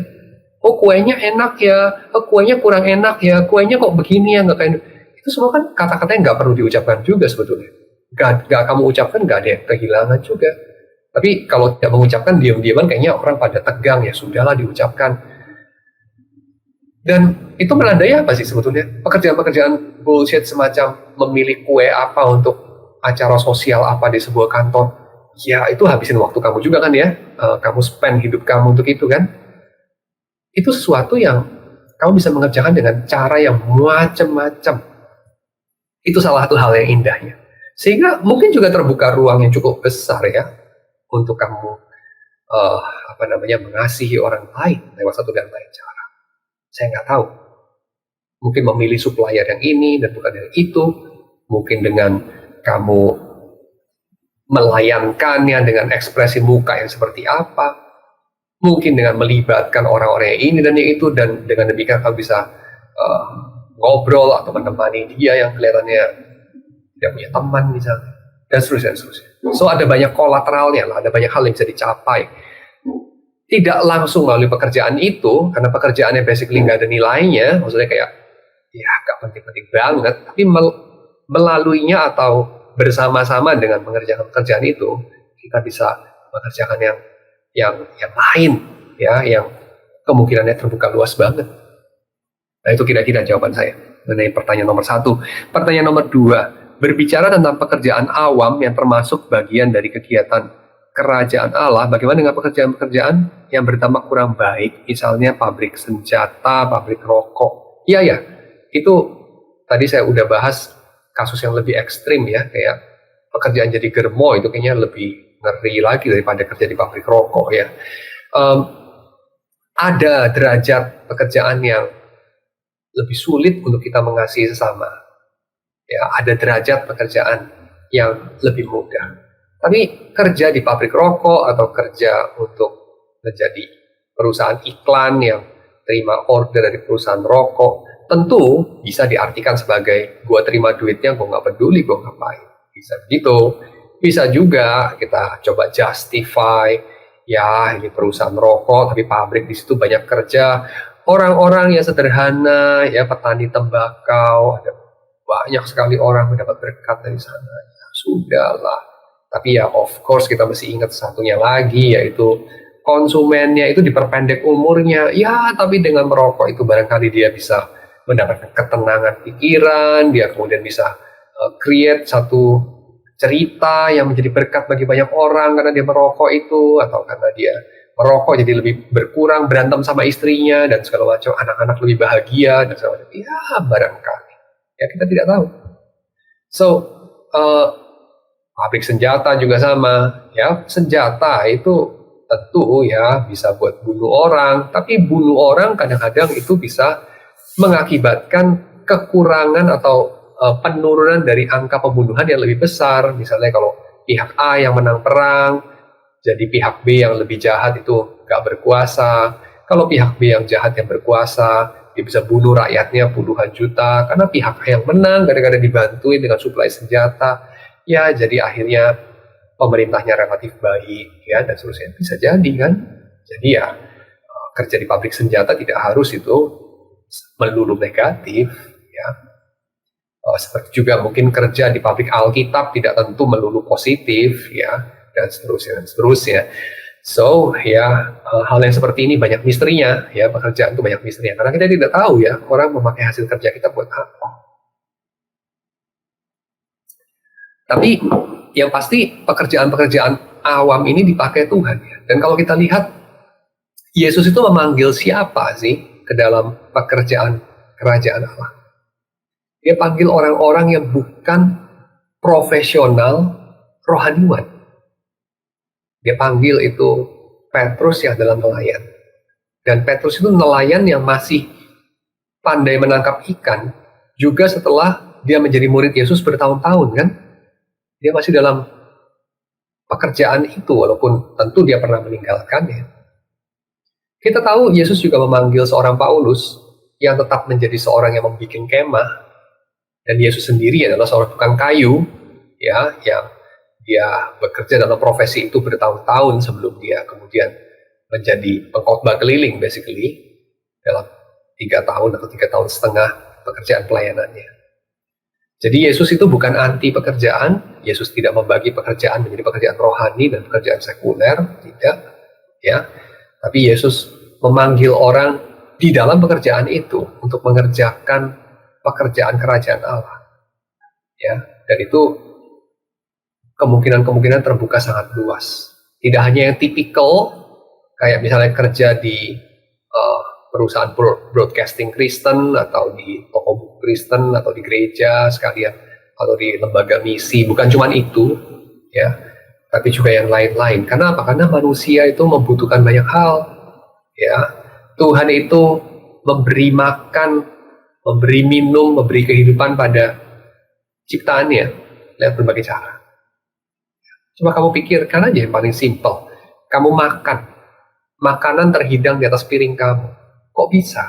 [SPEAKER 1] Oh kuenya enak ya, oh kuenya kurang enak ya, kuenya kok begini ya, nggak kayak itu semua kan kata-katanya nggak perlu diucapkan juga sebetulnya. Nggak kamu ucapkan nggak ada yang kehilangan juga. Tapi kalau tidak mengucapkan diem-dieman kayaknya orang pada tegang, ya sudahlah diucapkan. Dan itu menandai apa sih sebetulnya? Pekerjaan-pekerjaan bullshit semacam memilih kue apa untuk acara sosial apa di sebuah kantor. Ya itu habisin waktu kamu juga kan ya, kamu spend hidup kamu untuk itu kan. Itu sesuatu yang kamu bisa mengerjakan dengan cara yang macam-macam. Itu salah satu hal yang indahnya. Sehingga mungkin juga terbuka ruang yang cukup besar ya untuk kamu mengasihi orang lain lewat satu dan lain cara. Saya nggak tahu. Mungkin memilih supplier yang ini dan bukan yang itu. Mungkin dengan kamu melayankannya dengan ekspresi muka yang seperti apa, mungkin dengan melibatkan orang-orang yang ini dan yang itu, dan dengan demikian kamu bisa ngobrol atau menemani dia yang kelihatannya tidak punya teman misalnya, dan seterusnya. So ada banyak kolateralnya lah, ada banyak hal yang bisa dicapai. Tidak langsung melalui pekerjaan itu, karena pekerjaannya basically nggak ada nilainya, maksudnya kayak ya nggak penting-penting banget, tapi melaluinya atau bersama-sama dengan mengerjakan pekerjaan itu, kita bisa mengerjakan yang lain, ya, yang kemungkinannya terbuka luas banget. Nah itu kira-kira jawaban saya mengenai pertanyaan nomor 1. Pertanyaan nomor 2, berbicara tentang pekerjaan awam yang termasuk bagian dari kegiatan kerajaan Allah, bagaimana dengan pekerjaan-pekerjaan yang berdampak kurang baik, misalnya pabrik senjata, pabrik rokok. Iya, itu tadi saya udah bahas kasus yang lebih ekstrim ya, kayak pekerjaan jadi germo itu kayaknya lebih ngeri lagi daripada kerja di pabrik rokok ya. Ada derajat pekerjaan yang lebih sulit untuk kita mengasihi sesama. Ya, ada derajat pekerjaan yang lebih mudah. Tapi kerja di pabrik rokok atau kerja untuk menjadi perusahaan iklan yang terima order dari perusahaan rokok, tentu bisa diartikan sebagai gue terima duitnya, gue nggak peduli gue ngapain. Bisa begitu. Bisa juga kita coba justify, ya ini perusahaan rokok tapi pabrik di situ banyak kerja orang-orang yang sederhana, ya petani tembakau, ada banyak sekali orang mendapat berkat dari sana. Ya, sudahlah. Tapi ya of course kita mesti ingat satunya lagi, yaitu konsumennya itu diperpendek umurnya. Ya tapi dengan merokok itu barangkali dia bisa mendapatkan ketenangan pikiran, dia kemudian bisa create satu cerita yang menjadi berkat bagi banyak orang karena dia merokok itu, atau karena dia merokok jadi lebih berkurang berantem sama istrinya dan segala macam, anak-anak lebih bahagia dan segala macam. Ya barangkali, ya kita tidak tahu. So pabrik senjata juga sama, ya senjata itu tentu ya bisa buat bunuh orang, tapi bunuh orang kadang-kadang itu bisa mengakibatkan kekurangan atau penurunan dari angka pembunuhan yang lebih besar. Misalnya kalau pihak A yang menang perang, jadi pihak B yang lebih jahat itu nggak berkuasa. Kalau pihak B yang jahat yang berkuasa, dia bisa bunuh rakyatnya puluhan juta, karena pihak A yang menang gara-gara dibantuin dengan suplai senjata. Ya, jadi akhirnya pemerintahnya relatif baik, ya, dan seterusnya. Bisa jadi kan? Jadi ya, kerja di pabrik senjata tidak harus itu melulu negatif, ya. Seperti juga mungkin kerja di pabrik Alkitab tidak tentu melulu positif, ya, dan seterusnya. So ya, hal yang seperti ini banyak misterinya, ya, pekerjaan itu banyak misterinya karena kita tidak tahu ya orang memakai hasil kerja kita buat apa. Tapi yang pasti pekerjaan-pekerjaan awam ini dipakai Tuhan, ya. Dan kalau kita lihat Yesus itu memanggil siapa sih ke dalam pekerjaan kerajaan Allah. Dia panggil orang-orang yang bukan profesional rohaniwan. Dia panggil itu Petrus yang adalah nelayan. Dan Petrus itu nelayan yang masih pandai menangkap ikan, juga setelah dia menjadi murid Yesus bertahun-tahun kan. Dia masih dalam pekerjaan itu, walaupun tentu dia pernah meninggalkannya. Kita tahu Yesus juga memanggil seorang Paulus yang tetap menjadi seorang yang membuat kemah, dan Yesus sendiri adalah seorang tukang kayu, ya, yang dia bekerja dalam profesi itu bertahun-tahun sebelum dia kemudian menjadi pengkhotbah keliling, basically dalam 3 tahun atau 3,5 tahun pekerjaan pelayanannya. Jadi Yesus itu bukan anti pekerjaan. Yesus tidak membagi pekerjaan menjadi pekerjaan rohani dan pekerjaan sekuler, tidak, ya. Tapi Yesus memanggil orang di dalam pekerjaan itu untuk mengerjakan pekerjaan kerajaan Allah, ya. Dan itu kemungkinan terbuka sangat luas. Tidak hanya yang tipikal, kayak misalnya kerja di perusahaan broadcasting Kristen, atau di toko buku Kristen, atau di gereja sekalian, atau di lembaga misi. Bukan cuma itu, ya, tapi juga yang lain-lain. Karena apa? Karena manusia itu membutuhkan banyak hal, ya. Tuhan itu memberi makan, memberi minum, memberi kehidupan pada ciptaannya lewat berbagai cara. Coba kamu pikirkan aja yang paling simpel. Kamu makan, makanan terhidang di atas piring kamu. Kok bisa?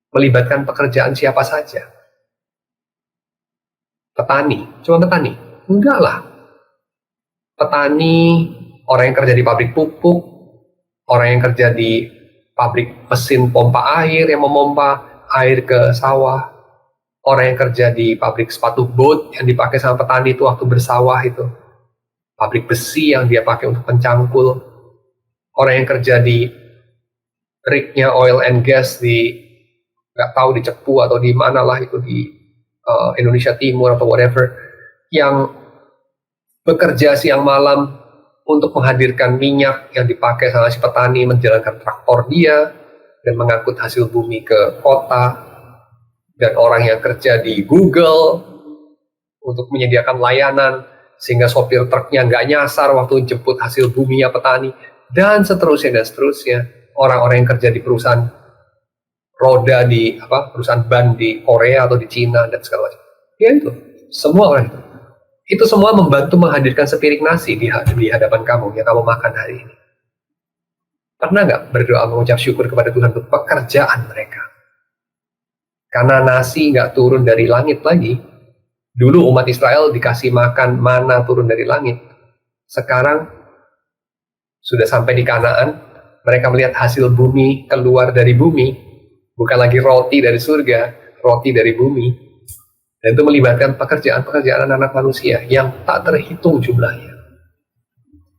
[SPEAKER 1] Melibatkan pekerjaan siapa saja. Petani, cuma petani? Enggak lah. Petani, orang yang kerja di pabrik pupuk, orang yang kerja di pabrik mesin pompa air yang memompa air ke sawah, orang yang kerja di pabrik sepatu bot yang dipakai sama petani itu waktu bersawah itu, pabrik besi yang dia pakai untuk pencangkul, orang yang kerja di rignya oil and gas di, nggak tahu di Cepu atau di mana lah itu, di Indonesia Timur atau whatever, yang bekerja siang malam untuk menghadirkan minyak yang dipakai sama si petani menjalankan traktor dia dan mengangkut hasil bumi ke kota, dan orang yang kerja di Google untuk menyediakan layanan sehingga sopir truknya nggak nyasar waktu jemput hasil buminya petani, dan seterusnya dan seterusnya. Orang-orang yang kerja di perusahaan roda di perusahaan ban di Korea atau di Cina dan segala macam. Ya itu, semua orang itu semua membantu menghadirkan sepiring nasi di hadapan kamu yang kamu makan hari ini. Pernah nggak berdoa mengucap syukur kepada Tuhan untuk pekerjaan mereka? Karena nasi nggak turun dari langit lagi. Dulu umat Israel dikasih makan mana turun dari langit. Sekarang sudah sampai di Kanaan, mereka melihat hasil bumi keluar dari bumi, bukan lagi roti dari surga, roti dari bumi. Dan itu melibatkan pekerjaan-pekerjaan anak manusia yang tak terhitung jumlahnya.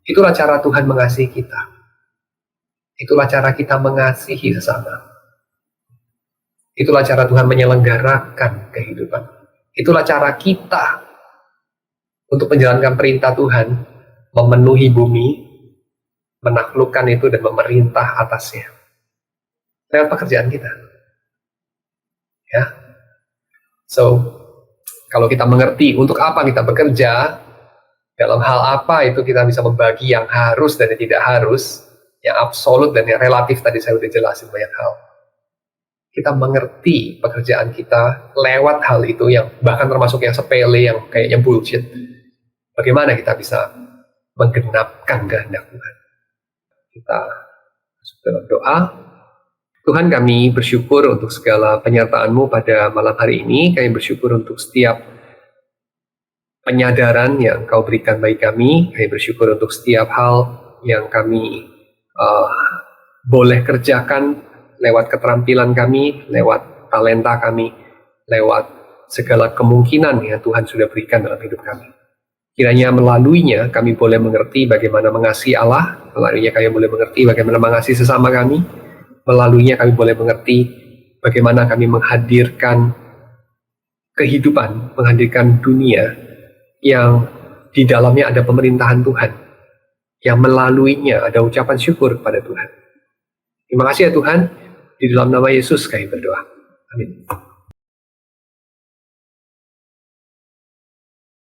[SPEAKER 1] Itulah cara Tuhan mengasihi kita. Itulah cara kita mengasihi sesama. Itulah cara Tuhan menyelenggarakan kehidupan. Itulah cara kita untuk menjalankan perintah Tuhan, memenuhi bumi, menaklukkan itu dan memerintah atasnya lewat pekerjaan kita, ya. So, kalau kita mengerti untuk apa kita bekerja, dalam hal apa itu kita bisa membagi yang harus dan yang tidak harus, yang absolut dan yang relatif. Tadi saya udah jelasin banyak hal. Kita mengerti pekerjaan kita lewat hal itu, yang bahkan termasuk yang sepele, yang kayaknya bullshit. Bagaimana kita bisa menggenapkan kehendak Tuhan? Kita masuk dalam doa. Tuhan, kami bersyukur untuk segala penyertaan-Mu pada malam hari ini. Kami bersyukur untuk setiap penyadaran yang Kau berikan bagi kami. Kami bersyukur untuk setiap hal yang kami boleh kerjakan lewat keterampilan kami, lewat talenta kami, lewat segala kemungkinan yang Tuhan sudah berikan dalam hidup kami. Kiranya melaluinya kami boleh mengerti bagaimana mengasihi Allah, melaluinya kami boleh mengerti bagaimana mengasihi sesama kami, melaluinya kami boleh mengerti bagaimana kami menghadirkan kehidupan, menghadirkan dunia yang di dalamnya ada pemerintahan Tuhan, yang melaluinya ada ucapan syukur kepada Tuhan. Terima kasih ya Tuhan, Di dalam nama Yesus kami berdoa. Amin.